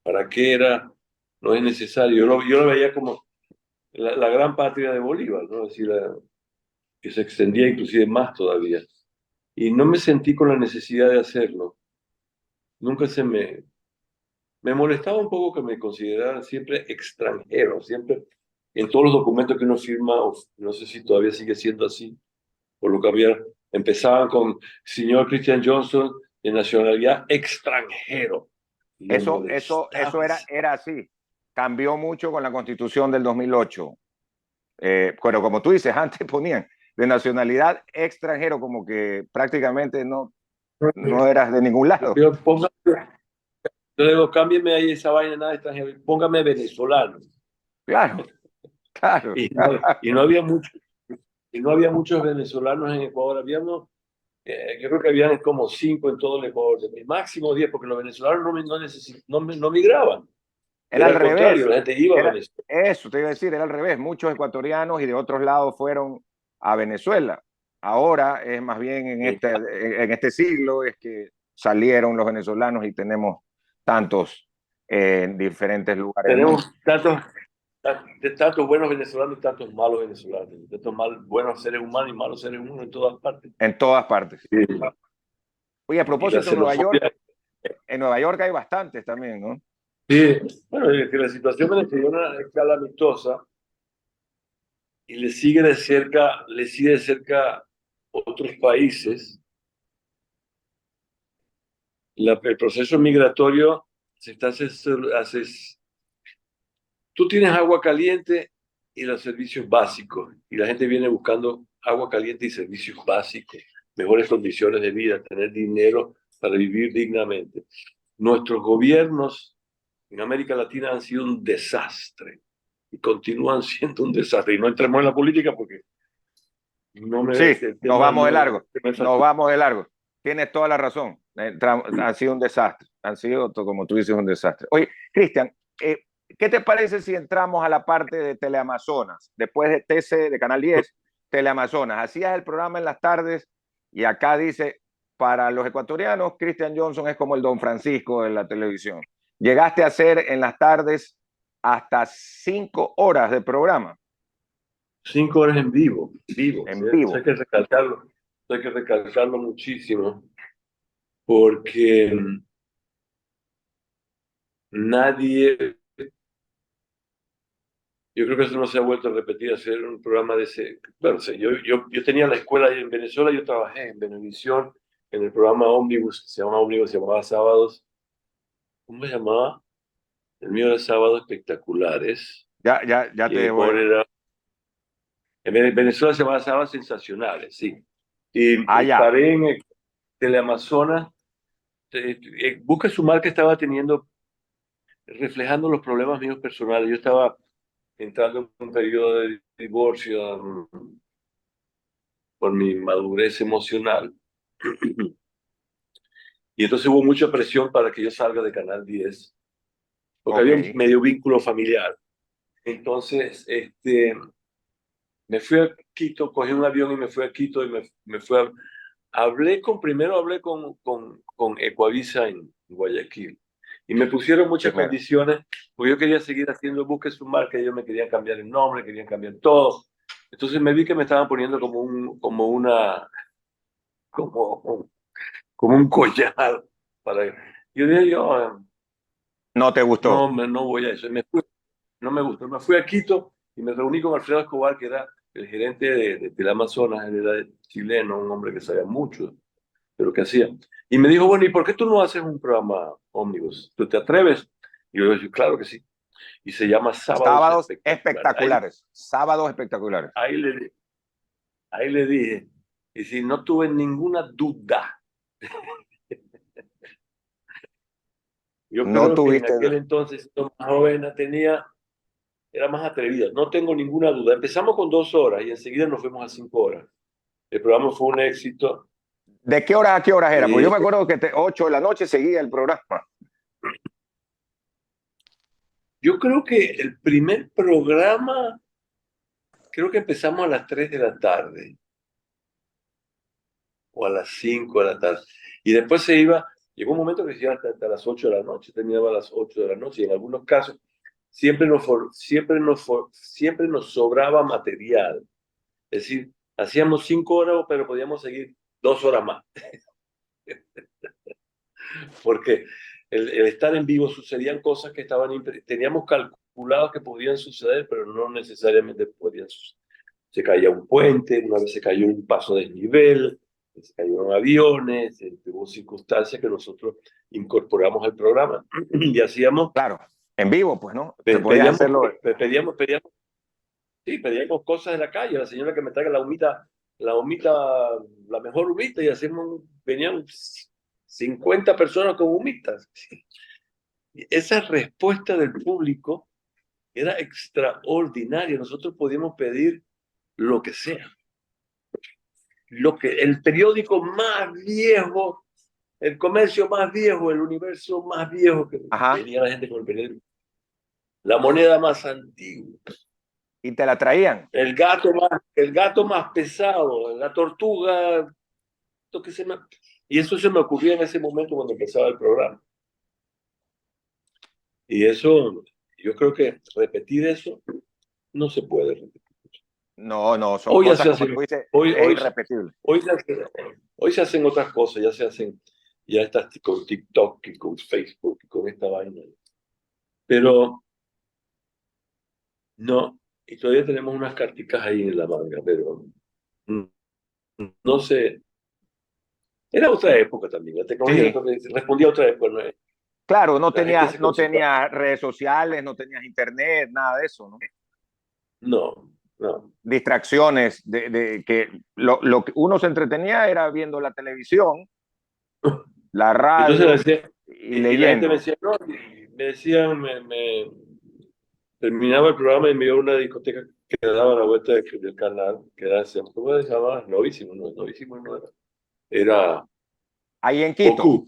¿para qué era? No es necesario. Yo lo veía como la gran patria de Bolívar, ¿no? Es decir, que se extendía inclusive más todavía. Y no me sentí con la necesidad de hacerlo. Nunca me molestaba un poco que me consideraran siempre extranjero, siempre en todos los documentos que uno firma, no sé si todavía sigue siendo así, por lo que empezaban con señor Christian Johnson de nacionalidad extranjero. Y me Eso molestaba. era así. Cambió mucho con la Constitución del 2008. Pero como tú dices, antes ponían de nacionalidad extranjero, como que prácticamente no eras de ningún lado. Yo, yo digo, cámbieme ahí esa vaina nada extranjero, póngame venezolano. Claro, claro. Y no, y no había mucho, y no había muchos venezolanos en Ecuador, habíamos yo creo que habían como 5 en todo el Ecuador, máximo 10, porque los venezolanos no migraban. Era Era al al contrario, revés. la gente iba a Era Venezuela. eso, te iba a decir, era al revés. Muchos ecuatorianos y de otros lados fueron a Venezuela. Ahora es más bien en este siglo es que salieron los venezolanos y tenemos tantos en diferentes lugares del mundo. Tenemos tantos buenos venezolanos y tantos malos venezolanos, buenos seres humanos y malos seres humanos en todas partes. En todas partes. Sí. Oye, a Y la propósito, xenofobia. En Nueva York hay bastantes también, ¿no? Sí, bueno, es que la situación venezolana es calamitosa y le sigue de cerca otros países. El proceso migratorio se está tú tienes agua caliente y los servicios básicos, y la gente viene buscando agua caliente y servicios básicos, mejores condiciones de vida, tener dinero para vivir dignamente. Nuestros gobiernos en América Latina han sido un desastre y continúan siendo un desastre. Y no entremos en la política porque Sí, el nos tema vamos de no es, largo, nos vamos de largo. Tienes toda la razón. Han sido un desastre, han sido, como tú dices, un desastre. Oye, Cristian, ¿qué te parece si entramos a la parte de Teleamazonas? Después de TC, de Canal 10, Teleamazonas. Hacías el programa en las tardes y acá dice, para los ecuatorianos, Cristian Johnson es como el Don Francisco de la televisión. Llegaste a hacer en las tardes hasta 5 horas de programa. 5 horas en vivo, En ¿sí? Eso hay vivo. que recalcarlo. hay que recalcarlo muchísimo, porque nadie, yo creo que eso no se ha vuelto a repetir, hacer un programa de ese. Bueno, sí, yo tenía la escuela en Venezuela, yo trabajé en Venevisión, en el programa Ómnibus, se llamaba Sábados. ¿Cómo se llamaba? El mío era Sábados Espectaculares. Ya Y te el voy. pobre era. En Venezuela se llamaba Sábados Sensacionales, sí. Y Ya. paré en el Teleamazonas. Busca su marca estaba teniendo, reflejando los problemas míos personales. Yo estaba entrando en un periodo de divorcio por mi madurez emocional. Y entonces hubo mucha presión para que yo salga de Canal 10, porque Ok. había un medio vínculo familiar. Entonces, me fui a Quito, cogí un avión y me fui a Quito y me fui a. Primero hablé con Ecuavisa en Guayaquil y me pusieron muchas Primero. condiciones, porque yo quería seguir haciendo búsquedas su marca, ellos me querían cambiar el nombre, querían cambiar todo. Entonces me vi que me estaban poniendo como un collar para. Yo dije, No te gustó. no voy a eso. No me gustó. Me fui a Quito y me reuní con Alfredo Escobar, que era el gerente de Amazonas, él era chileno, un hombre que sabía mucho de lo que hacía. Y me dijo, bueno, ¿y por qué tú no haces un programa ómnibus? ¿Tú te atreves? Y yo dije, claro que sí. Y se llama Sábados Sábados Espectaculares. espectaculares. Sábados espectaculares. Ahí, le, ahí le dije, y si no tuve ninguna duda, yo No creo que en tuviste. aquel entonces, siendo más joven, era más atrevida. No tengo ninguna duda. Empezamos con 2 horas y enseguida nos fuimos a 5 horas. El programa fue un éxito. ¿De qué horas a qué horas era? Pues yo Y me acuerdo que 8 de la noche seguía el programa. yo creo que el primer programa, creo que empezamos a las 3 de la tarde o a las 5 de la tarde. Y después llegó un momento que se iba hasta las 8 de la noche, terminaba a las 8 de la noche y en algunos casos siempre nos sobraba material. Es decir, hacíamos 5 horas, pero podíamos seguir 2 horas más. Porque el estar en vivo sucedían cosas que teníamos calculado que podían suceder, pero no necesariamente podían suceder. Se caía un puente, una vez se cayó un paso de desnivel, se cayeron aviones, hubo circunstancias que nosotros incorporamos al programa y hacíamos, Claro, en vivo, pues, ¿no? Se podía pedíamos, hacerlo. pedíamos, sí, pedíamos cosas de la calle, la señora que me traiga la mejor humita, y venían 50 personas con humitas. Esa respuesta del público era extraordinaria. Nosotros podíamos pedir lo que sea. El periódico más viejo, el comercio más viejo, el universo más viejo, que Ajá. venía la gente con el periódico. La moneda más antigua. Y te la traían. El gato más pesado, la tortuga. Lo que se me, y eso se me ocurría en ese momento cuando empezaba el programa. Y eso, yo creo que repetir eso no se puede repetir. No, son Hoy ya cosas se como hacen, tú dices, hoy, es hoy, irrepetible. hoy se hacen otras cosas, ya estás con TikTok y con Facebook y con esta vaina. Pero no, y todavía tenemos unas carticas ahí en la manga, pero no sé. Era otra época también, la tecnología Sí. respondía a otra época, ¿no? Claro, no La gente tenías, se no concentraba. tenías redes sociales, no tenías internet, nada de eso, ¿no? No, no. Distracciones de que lo que uno se entretenía era viendo la televisión, la Entonces radio y y la gente me leyendo. decía, no, me decían, terminaba el programa y me iba a una discoteca que daba la vuelta del canal, que era, ¿cómo se llamaba? Novísimo, no, Novísimo no era. Era Ahí en Quito, Bocú,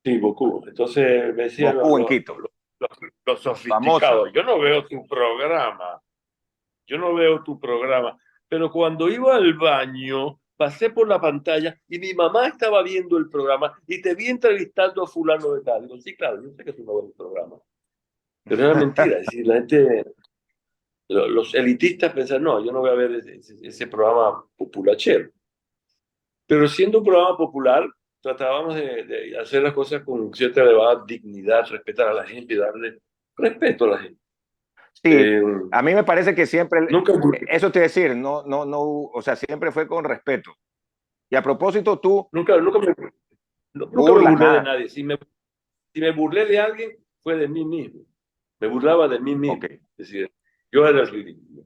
sí, Bocú. Entonces me decían Bocú en Quito, los famosa. sofisticados, yo no veo tu programa, pero cuando iba al baño, pasé por la pantalla y mi mamá estaba viendo el programa y te vi entrevistando a fulano de tal. Digo, sí, claro, yo sé que tú no ves el programa. Pero era mentira, es decir, la gente, los elitistas pensaban, no, yo no voy a ver ese programa populachero. Pero siendo un programa popular, tratábamos de hacer las cosas con cierta elevada dignidad, respetar a la gente y darle respeto a la gente. Sí, a mí me parece que siempre, Nunca, eso te decir, no, o sea, siempre fue con respeto. Y a propósito, tú nunca me burlas burlé de nada. nadie. Si me burlé de alguien, fue de mí mismo. Me burlaba de mí Ok. mismo. Es decir, yo era el ridículo.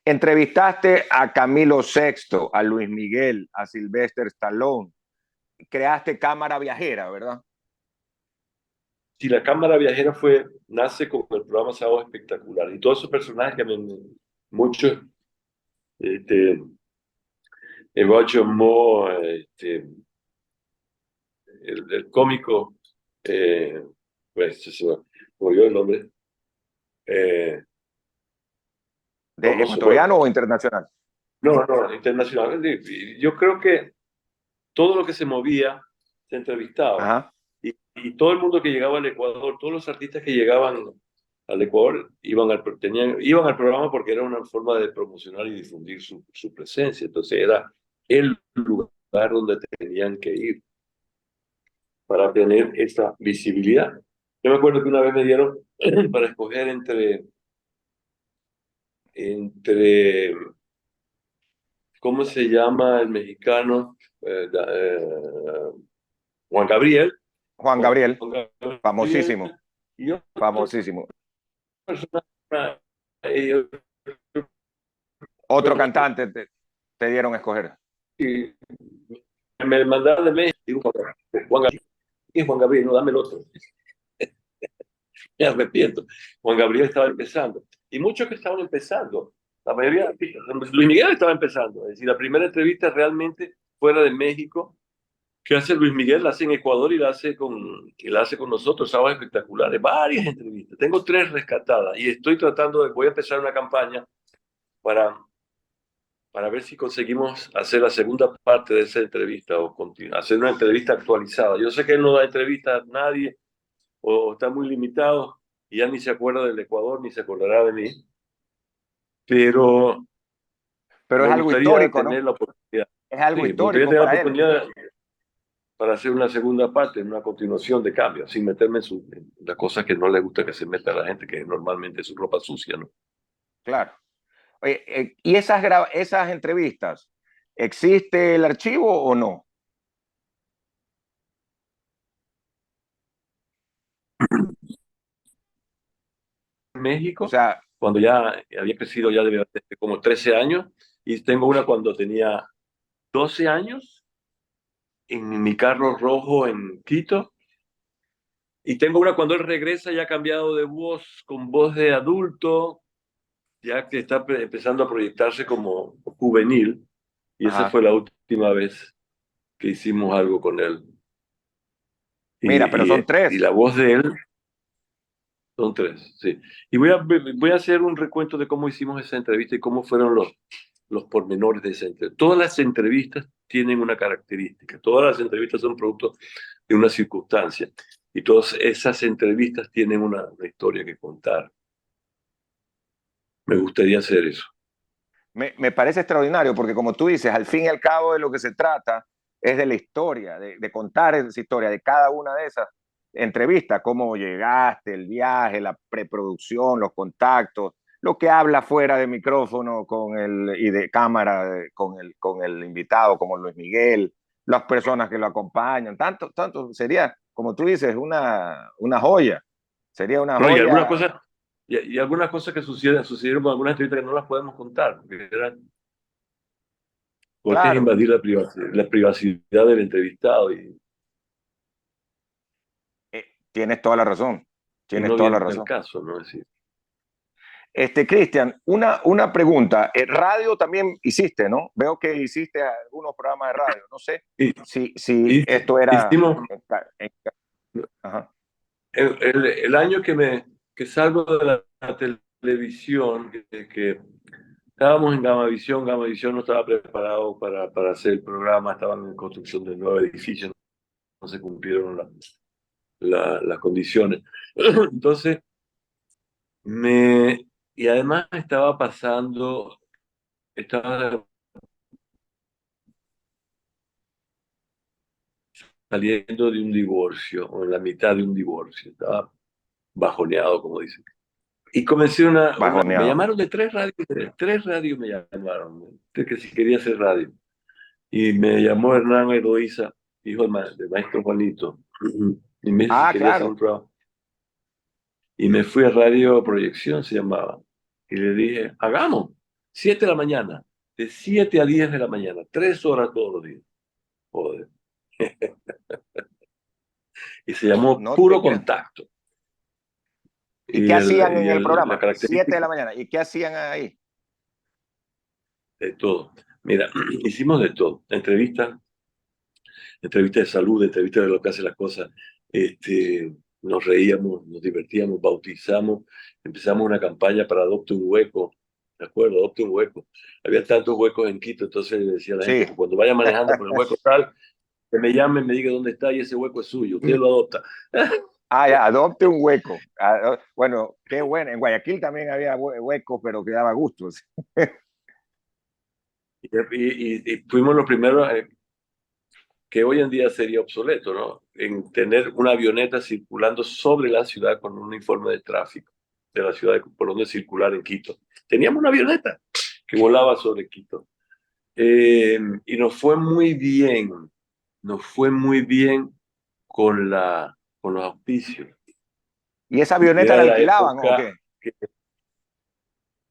Entrevistaste a Camilo Sexto, a Luis Miguel, a Sylvester Stallone. Creaste Cámara Viajera, ¿verdad? Si la cámara viajera nace con el programa Sábado Espectacular. Y todos esos personajes muchos, este, Roger Moore, el cómico, pues se me olvidó el nombre, ¿De famoso, bueno, ecuatoriano o internacional? no, internacional. Yo creo que todo lo que se movía se entrevistaba. Ajá. Y todo el mundo que llegaba al Ecuador, todos los artistas que llegaban al Ecuador iban al programa porque era una forma de promocionar y difundir su presencia. Entonces era el lugar donde tenían que ir para tener esa visibilidad. Yo me acuerdo que una vez me dieron para escoger entre ¿cómo se llama el mexicano? Juan Gabriel. Juan Gabriel, Juan Gabriel famosísimo, y otro famosísimo. personaje. eh, Otro cantante te dieron a escoger. y me mandaron de México. Digo, Juan Gabriel, ¿quién es Juan Gabriel? No, dame el otro. Me arrepiento. Juan Gabriel estaba empezando. Y muchos que estaban empezando. La mayoría, Luis Miguel estaba empezando. Es decir, la primera entrevista realmente fuera de México que hace Luis Miguel, la hace en Ecuador y la hace con nosotros, sábados espectaculares, varias entrevistas. Tengo 3 rescatadas y voy a empezar una campaña para, para ver si conseguimos hacer la segunda parte de esa entrevista o hacer una entrevista actualizada. Yo sé que él no da entrevistas a nadie o está muy limitado y ya ni se acuerda del Ecuador ni se acordará de mí, pero Pero me es algo gustaría histórico, tener ¿no? la oportunidad. Es algo Sí, me gustaría histórico tener la para él. oportunidad para hacer una segunda parte, una continuación de cambio, sin meterme en las cosas que no le gusta que se meta a la gente, que normalmente es su ropa sucia, ¿no? Claro. Oye, ¿y esas entrevistas, existe el archivo o no? En O México, sea, cuando ya había crecido, ya debía tener como 13 años, y tengo una cuando tenía 12 años, en mi carro rojo en Quito, y tengo una cuando él regresa ya cambiado de voz, con voz de adulto, ya que está empezando a proyectarse como juvenil, y esa ajá. fue la última vez que hicimos algo con él. Mira, pero son Y tres. la voz de él son 3, sí. Y voy a hacer un recuento de cómo hicimos esa entrevista y cómo fueron los pormenores de esa entrevista. Todas las entrevistas tienen una característica, todas las entrevistas son producto de una circunstancia y todas esas entrevistas tienen una historia que contar. Me gustaría hacer eso. Me parece extraordinario porque como tú dices, al fin y al cabo de lo que se trata es de la historia, de contar esa historia de cada una de esas entrevistas, cómo llegaste, el viaje, la preproducción, los contactos, lo que habla fuera de micrófono y de cámara con el invitado como Luis Miguel, las personas que lo acompañan, tanto sería, como tú dices, una joya, sería una No, joya, y algunas cosas que sucedieron con algunas entrevistas que no las podemos contar, porque es claro, invadir la privacidad del entrevistado tienes toda la razón, y tienes no toda la viene al razón. caso, ¿no? Es decir, Cristian, una pregunta. Radio también hiciste, ¿no? Veo que hiciste algunos programas de radio. No sé y, si y- esto era... hicimos Ajá, el año que salgo de la televisión, que estábamos en Gamavisión. Gamavisión no estaba preparado para hacer el programa, estaban en construcción de nuevo edificio, no se cumplieron las condiciones. Entonces, y además estaba saliendo de un divorcio, o en la mitad de un divorcio. Estaba bajoneado, como dicen. Y comencé me Bajoneado. llamaron de tres radios me llamaron, ¿no? De que si quería hacer radio. Y me llamó Hernán Eloíza, hijo del maestro Juanito, y me dijo si Ah, quería hacer un claro. programa. Y me fui a Radio Proyección, se llamaba. Y le dije, hagamos, 7 de la mañana, de 7 a 10 de la mañana, 3 horas todos los días. Joder. Y se llamó No te Puro creo. Contacto. ¿Y qué hacían en el La programa? 7 de la característica mañana. ¿Y qué hacían ahí? de todo. Mira, hicimos de todo. Entrevistas de salud, entrevistas de lo que hace las cosas. Nos reíamos, nos divertíamos, bautizamos, empezamos una campaña para Adopte un Hueco. ¿De acuerdo? Adopte un hueco. Había tantos huecos en Quito, entonces le decía a la gente Sí. que cuando vaya manejando por el hueco tal, que me llame, me diga dónde está y ese hueco es suyo, usted lo adopta. Ah, ya, adopte un hueco. Bueno, qué bueno. En Guayaquil también había huecos, pero que daba gusto. Y fuimos los primeros, que hoy en día sería obsoleto, ¿no? En tener una avioneta circulando sobre la ciudad con un informe de tráfico de la ciudad por donde circular en Quito. Teníamos una avioneta que volaba sobre Quito. Y nos fue muy bien con los auspicios. ¿Y esa Y avioneta era la la alquilaban o época qué?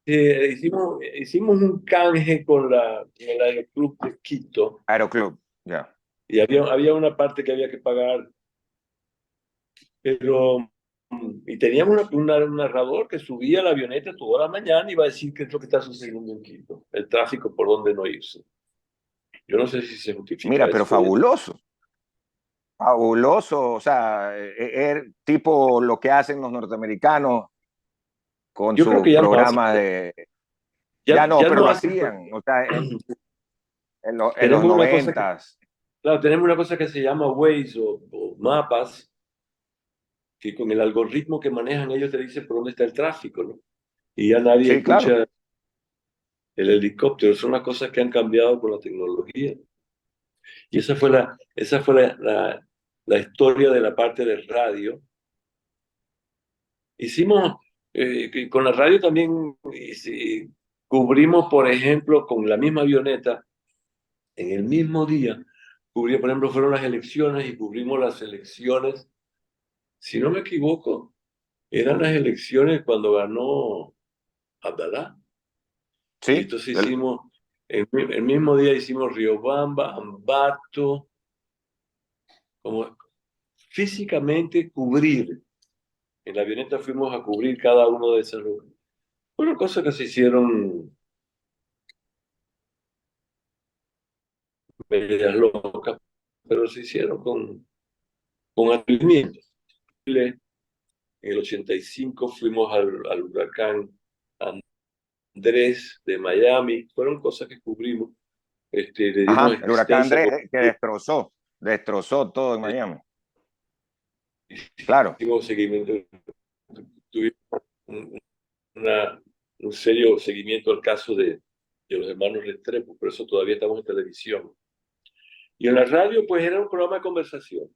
que hicimos un canje con el Aeroclub de Quito Aeroclub, ya. y había una parte que había que pagar, pero y teníamos un narrador que subía a la avioneta toda la mañana y iba a decir qué es lo que está sucediendo en Quito, el tráfico por donde no irse. Yo no sé si se justifica Mira, pero eso hoy en día. fabuloso. Fabuloso. O sea, tipo lo que hacen los norteamericanos con Yo creo que sus ya no hacen, programas de. Ya no, ya pero no lo hacen, hacían. O sea, en los tenemos una cosa que, noventas. claro, tenemos una cosa que se llama Waze o mapas, que con el algoritmo que manejan ellos te dicen por dónde está el tráfico, ¿no? Y ya nadie Sí, claro. escucha el helicóptero, son las cosas que han cambiado con la tecnología. Y esa fue la historia de la parte de radio. Hicimos, con la radio también cubrimos, por ejemplo, con la misma avioneta, en el mismo día, cubrimos, por ejemplo, fueron las elecciones y cubrimos las elecciones, si no me equivoco, eran las elecciones cuando ganó Abdalá. Y Sí. entonces hicimos, el mismo día hicimos Riobamba, Ambato, como físicamente cubrir. En la avioneta fuimos a cubrir cada uno de esos lugares. Fueron cosas que se hicieron medias locas, pero se hicieron con atrevimiento. En el 85 fuimos al huracán Andrés de Miami. Fueron cosas que cubrimos. Le dimos Ajá, el huracán extensa Andrés que cobertura. destrozó todo en Miami. Claro. Hicimos seguimiento. Tuvimos un, una, un serio seguimiento al caso de los hermanos Restrepo, por eso todavía estamos en televisión. Y en la radio, pues era un programa de conversación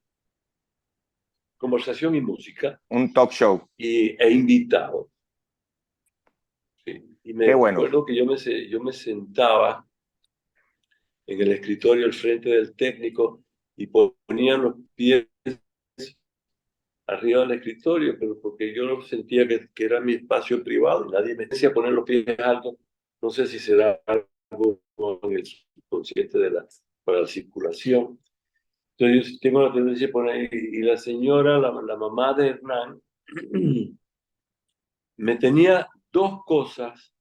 y música, Un talk show. e invitado. Sí. Y me Qué bueno. acuerdo que yo me sentaba en el escritorio al frente del técnico y ponía los pies arriba del escritorio, pero porque yo sentía que era mi espacio privado y nadie me decía poner los pies altos. No sé si será algo en el subconsciente para la circulación. Entonces yo tengo la tendencia de poner, y la señora, la mamá de Hernán, me tenía dos cosas,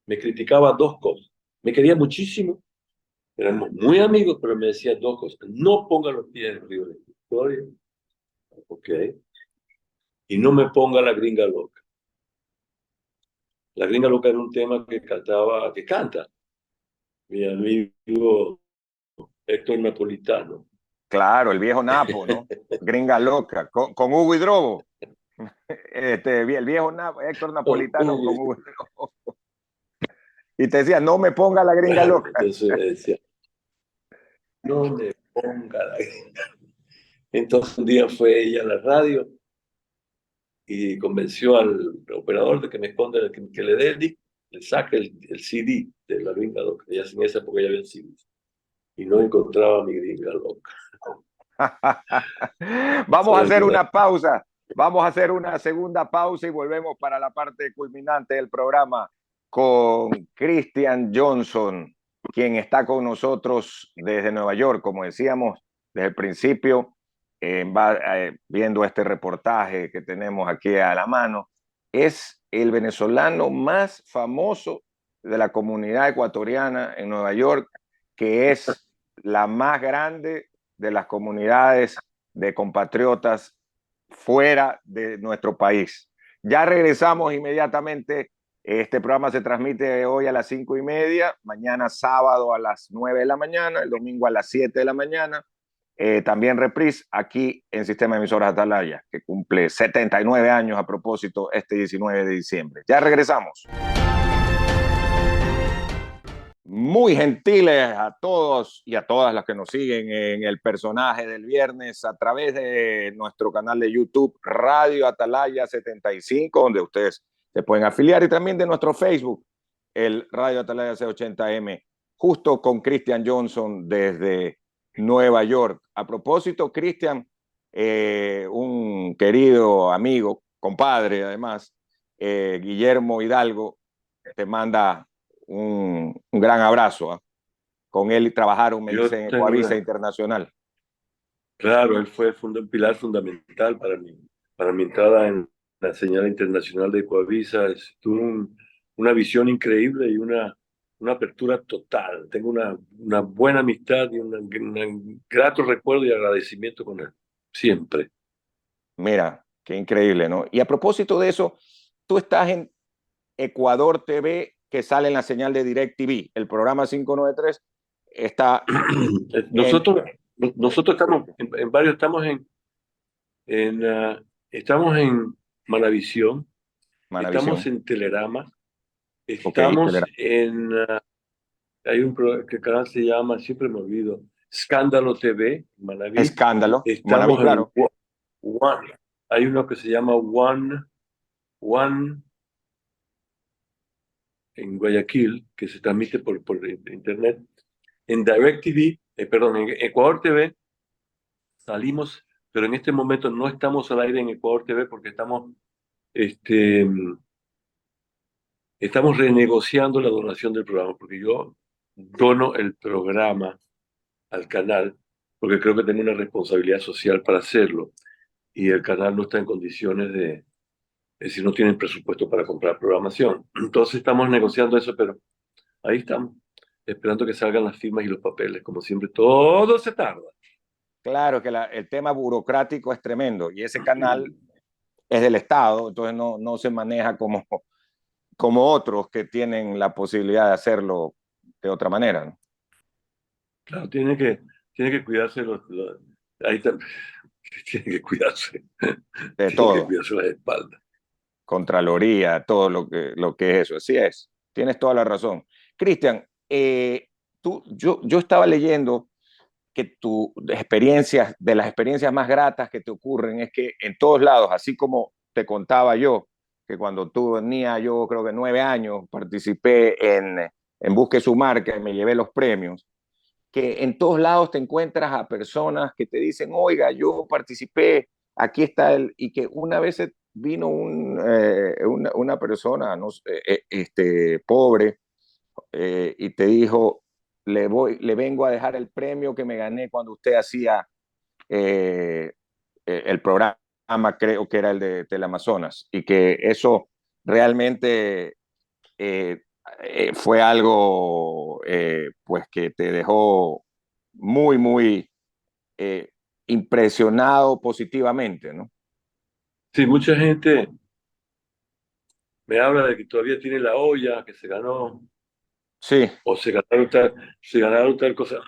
me criticaba dos cosas. Me quería muchísimo, éramos muy amigos, pero me decía dos cosas. No ponga los pies arriba del escritorio, ok, y no me ponga la gringa loca. La gringa loca era un tema que canta mi amigo Héctor Napolitano. Claro, el viejo Napo, ¿no? Gringa loca, con Hugo Hidrobo. El viejo Héctor Napolitano con Hugo Hidrobo. Y te decía, no me ponga la gringa Claro, loca. entonces decía, no me ponga la gringa. Entonces un día fue ella a la radio y convenció al operador de que me esconda, que le dé le saque el CD de la gringa loca. Ya en esa época ya había CDs. Y no encontraba a mi gringa loca. Vamos a ¿Sabes hacer qué? una pausa. Vamos a hacer una segunda pausa y volvemos para la parte culminante del programa con Christian Johnson, quien está con nosotros desde Nueva York, como decíamos desde el principio, viendo este reportaje que tenemos aquí a la mano. Es el venezolano más famoso de la comunidad ecuatoriana en Nueva York, que es la más grande de las comunidades de compatriotas fuera de nuestro país. Ya regresamos inmediatamente. Este programa se transmite hoy a las 5:30, mañana sábado a las 9 de la mañana, el domingo a las 7 de la mañana. También reprise aquí en Sistema de Emisoras Atalaya, que cumple 79 años a propósito este 19 de diciembre. Ya regresamos. Muy gentiles a todos y a todas las que nos siguen en el personaje del viernes a través de nuestro canal de YouTube Radio Atalaya 75, donde ustedes se pueden afiliar, y también de nuestro Facebook, el Radio Atalaya C80M, justo con Christian Johnson desde Nueva York. A propósito, Christian, un querido amigo, compadre además, Guillermo Hidalgo, te manda un gran abrazo. Con él trabajaron, me Yo dice, en tengo Ecuavisa Internacional. claro, él fue un pilar fundamental para mi entrada en la señal internacional de Coavisa. Tuvo una visión increíble y una apertura total. Tengo una buena amistad y un grato recuerdo y agradecimiento con él, siempre. Mira, qué increíble, ¿no? Y a propósito de eso, tú estás en Ecuador TV, que sale en la señal de DirecTV. El programa 593 está en... Nosotros, nosotros estamos en varios, estamos en Manavisión, estamos Manavisión. en Telerama, Ok, estamos en hay que canal se llama, siempre me olvido, Escándalo TV, Manaví. Escándalo. Manaví, Estamos en claro. One, hay uno que se llama One en Guayaquil, que se transmite por internet. En DirecTV, perdón, en Ecuador TV salimos, pero en este momento no estamos al aire en Ecuador TV porque este, estamos renegociando la donación del programa, porque yo dono el programa al canal, porque creo que tengo una responsabilidad social para hacerlo, y el canal no está en condiciones es decir, no tienen presupuesto para comprar programación. Entonces estamos negociando eso, pero ahí estamos, esperando que salgan las firmas y los papeles. Como siempre, todo se tarda. Claro que el tema burocrático es tremendo y ese canal es del Estado, entonces no se maneja como otros que tienen la posibilidad de hacerlo de otra manera, ¿no? Claro, tiene que cuidarse ahí tiene que cuidarse, De tiene que todo. cuidarse la espalda. Contraloría, todo lo que es eso. Así es, tienes toda la razón. Cristian, yo estaba leyendo que de las experiencias más gratas que te ocurren es que en todos lados, así como te contaba yo, que cuando tenía yo creo que 9 años, participé en Busque su marca y me llevé los premios, que en todos lados te encuentras a personas que te dicen, oiga, yo participé, aquí está y que una vez vino una persona no, pobre, y te dijo, le vengo a dejar el premio que me gané cuando usted hacía el programa, creo que era el de Teleamazonas, y que eso realmente eh, fue algo pues que te dejó muy, muy eh, impresionado positivamente, ¿no? Sí, mucha gente me habla de que todavía tiene la olla que se ganó, Sí, o se ganaron tal cosa.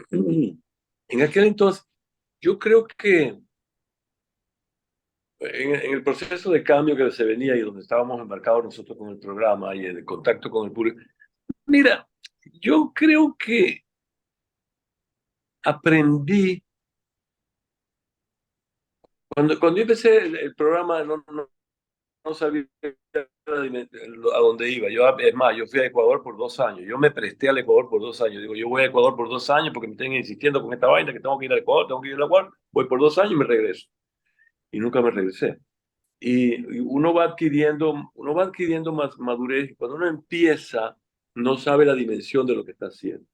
En aquel entonces, yo creo que en el proceso de cambio que se venía y donde estábamos embarcados nosotros con el programa y en el contacto con el público, mira, yo creo que aprendí Cuando yo empecé el programa, no sabía a dónde iba. Es más, yo fui a Ecuador por 2 años. Yo me presté al Ecuador por 2 años. Digo, yo voy a Ecuador por 2 años porque me están insistiendo con esta vaina que tengo que ir al Ecuador, tengo que ir al Ecuador. Voy por 2 años y me regreso. Y nunca me regresé. Y uno va adquiriendo más madurez. Y cuando uno empieza, no sabe la dimensión de lo que está haciendo.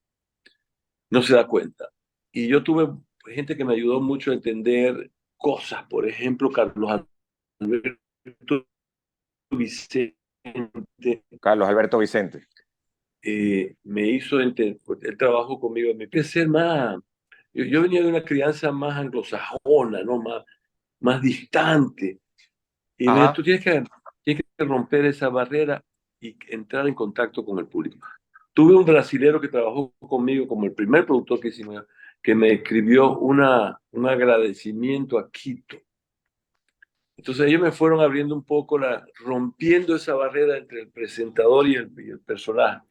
No se da cuenta. Y yo tuve gente que me ayudó mucho a entender cosas. Por ejemplo, Carlos Alberto Vicente Carlos Alberto Vicente. me hizo entender, él trabajó conmigo, me empecé a ser más, yo venía de una crianza más anglosajona, ¿no? Más distante. Y me dijo, Ajá. tú tienes que romper esa barrera y entrar en contacto con el público. Tuve un brasilero que trabajó conmigo como el primer productor que hicimos, que me escribió un agradecimiento a Quito. Entonces ellos me fueron abriendo un poco, rompiendo esa barrera entre el presentador y el personaje.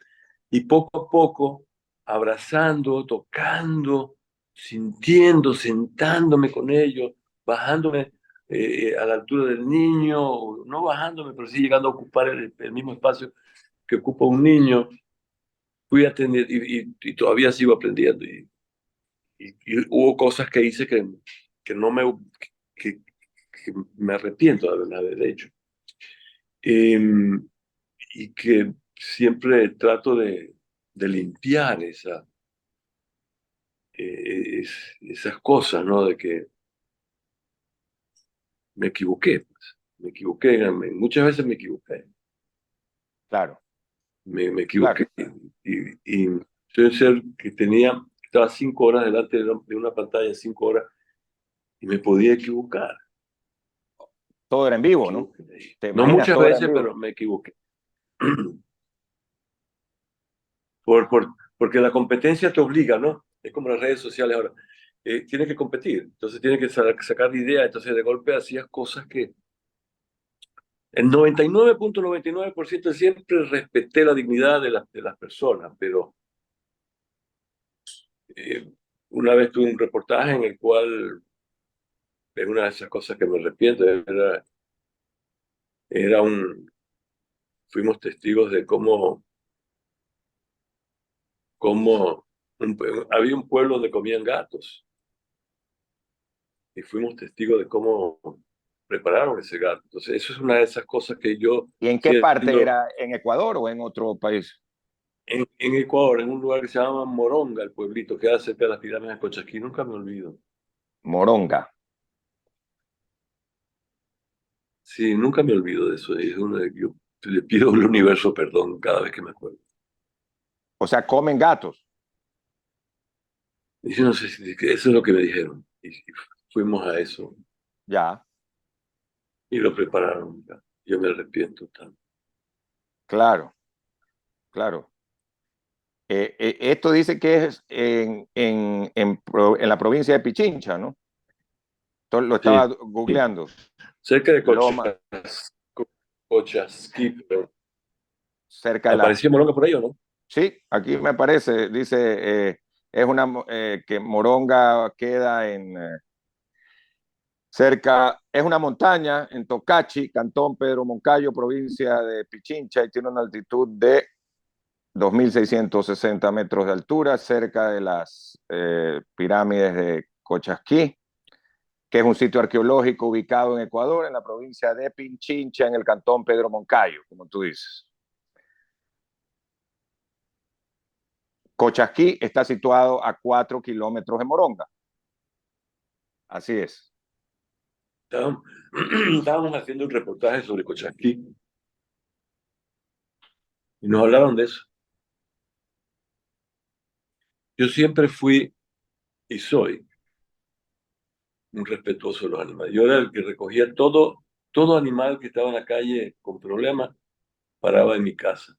Y poco a poco, abrazando, tocando, sintiendo, sentándome con ellos, bajándome a la altura del niño, no bajándome, pero sí llegando a ocupar el mismo espacio que ocupa un niño, fui a atender y todavía sigo aprendiendo. Y hubo cosas que hice que no me, que, que me arrepiento de haber hecho. Y que siempre trato de limpiar esas cosas, ¿no? De que me equivoqué, pues. Me equivoqué, muchas veces me equivoqué. Claro, Me claro. equivoqué. Y soy un ser que estaba 5 horas delante de una pantalla, 5 horas, y me podía equivocar. Todo era en Me vivo, ¿no? equivoqué. ¿Te No imaginas? muchas Todo era en veces, vivo. pero me equivoqué. Porque la competencia te obliga, ¿no? Es como las redes sociales ahora. Tienes que competir, entonces tienes que sacar ideas, entonces de golpe hacías cosas que el 99.99% siempre respeté la dignidad de las personas, pero eh, una vez tuve un reportaje en el cual, es una de esas cosas que me arrepiento, era fuimos testigos de cómo había un pueblo donde comían gatos y fuimos testigos de cómo prepararon ese gato. Entonces, eso es una de esas cosas que yo, ¿Y en qué parte siendo era? ¿En Ecuador o en otro país? en Ecuador, en un lugar que se llama Moronga, el pueblito que queda cerca de las pirámides de Cochasquí, nunca me olvido. Moronga. Sí, nunca me olvido de eso. Yo le pido al universo perdón cada vez que me acuerdo. O sea, comen gatos. Y yo no sé si eso es lo que me dijeron. Y fuimos a eso Ya, y lo prepararon. Yo me arrepiento tanto. claro, claro. Esto dice que es en la provincia de Pichincha, ¿no? Lo estaba Sí, googleando. cerca de Loma, Cochasquí, pero cerca de la... apareció Moronga por ahí, ¿o no? Sí, aquí me parece, dice, es una que Moronga queda en cerca, es una montaña en Tocachi, Cantón Pedro Moncayo, provincia de Pichincha, y tiene una altitud de 2.660 metros de altura, cerca de las pirámides de Cochasquí, que es un sitio arqueológico ubicado en Ecuador, en la provincia de Pichincha, en el cantón Pedro Moncayo, como tú dices. Cochasquí está situado a 4 kilómetros de Moronga. Así es. Estábamos, estábamos haciendo un reportaje sobre Cochasquí y nos hablaron de eso. Yo siempre fui y soy un respetuoso de los animales. Yo era el que recogía todo animal que estaba en la calle con problemas, paraba en mi casa.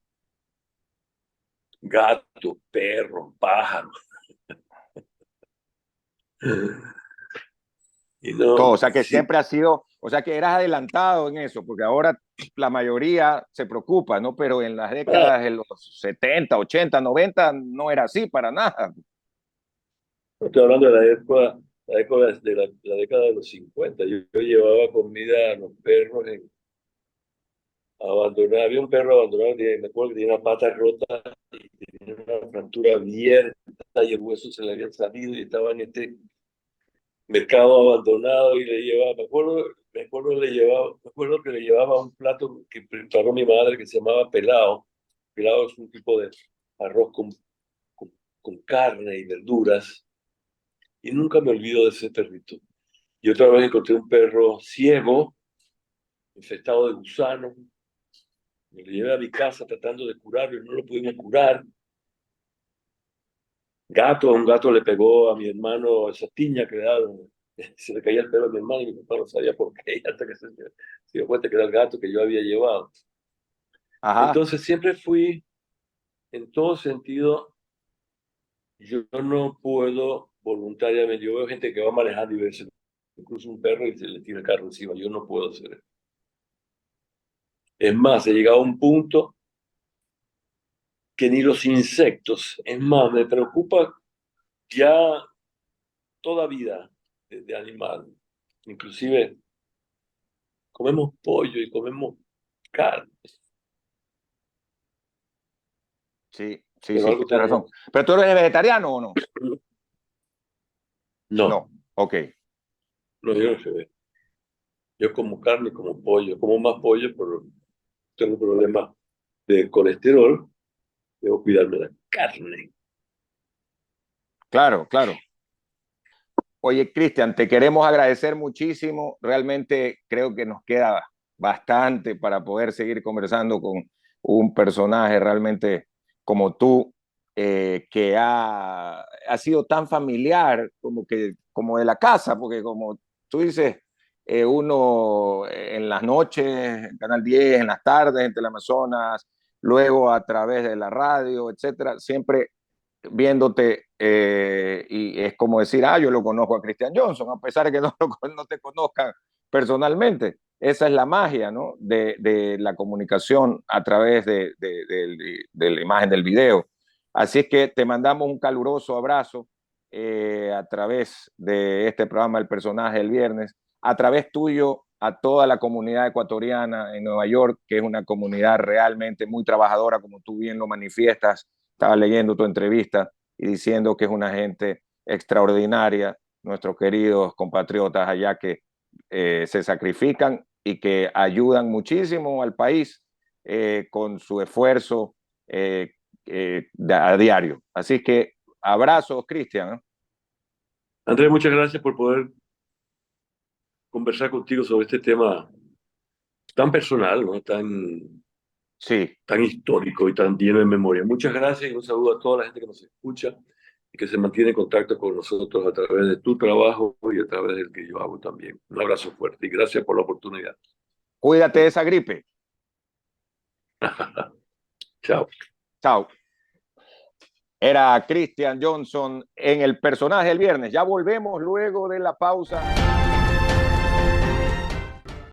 Gato, perro, pájaro. Y Todo, no, o sea que sí, siempre ha sido, o sea que eras adelantado en eso, porque ahora la mayoría se preocupa, ¿no? Pero en las décadas de los 70, 80, 90 no era así para nada. no estoy hablando de la época la década de los 50. Yo llevaba comida a los perros abandonados. Había un perro abandonado, me acuerdo que tenía una pata rota y tenía una fractura abierta y el hueso se le había salido y estaba en este mercado abandonado y le llevaba, me acuerdo que le llevaba un plato que preparó mi madre que se llamaba pelao. Pelao es un tipo de arroz con, con carne y verduras y nunca me olvido de ese perrito. Y otra vez encontré un perro ciego, infectado de gusanos. Me lo llevé a mi casa tratando de curarlo y no lo pudimos curar. Un gato le pegó a mi hermano esa tiña que le daban. Se le caía el pelo a mi hermano y mi papá no sabía por qué, hasta que se dio cuenta que era el gato que yo había llevado. Ajá. Entonces siempre fui, en todo sentido, yo no puedo voluntariamente, yo veo gente que va manejando y ve, incluso un perro y se le tira el carro encima, yo no puedo hacer eso. Es más, he llegado a un punto que ni los insectos, es más, me preocupa ya toda vida de animal, inclusive comemos pollo y comemos carne, Sí, sí, pero sí, algo tienes razón. tenemos. ¿Pero tú eres vegetariano o no? No, No. Ok. no, yo no sé. Yo como carne, como pollo, como más pollo, pero tengo problemas de colesterol, debo cuidarme la carne. Claro, claro. Oye, Cristian, te queremos agradecer muchísimo. Realmente creo que nos queda bastante para poder seguir conversando con un personaje realmente como tú, que ha sido tan familiar como de la casa, porque como tú dices, uno en las noches, en Canal 10, en las tardes, en Teleamazonas, luego a través de la radio, etcétera, siempre viéndote, y es como decir, yo lo conozco a Christian Johnson, a pesar de que no te conozcan personalmente. Esa es la magia, ¿no? De la comunicación a través de la imagen del video. Así es que te mandamos un caluroso abrazo, a través de este programa El Personaje del Viernes, a través tuyo a toda la comunidad ecuatoriana en Nueva York, que es una comunidad realmente muy trabajadora, como tú bien lo manifiestas. Estaba leyendo tu entrevista y diciendo que es una gente extraordinaria, nuestros queridos compatriotas allá que se sacrifican y que ayudan muchísimo al país, con su esfuerzo, a diario. Así que abrazos, Cristian, ¿eh? Andrés, muchas gracias por poder conversar contigo sobre este tema tan personal, ¿no? Sí, Tan histórico y tan lleno de memoria. Muchas gracias y un saludo a toda la gente que nos escucha y que se mantiene en contacto con nosotros a través de tu trabajo y a través del que yo hago también. Un abrazo fuerte y gracias por la oportunidad. cuídate de esa gripe. Chao. Chao. Era Christian Johnson en El Personaje del Viernes. Ya volvemos luego de la pausa.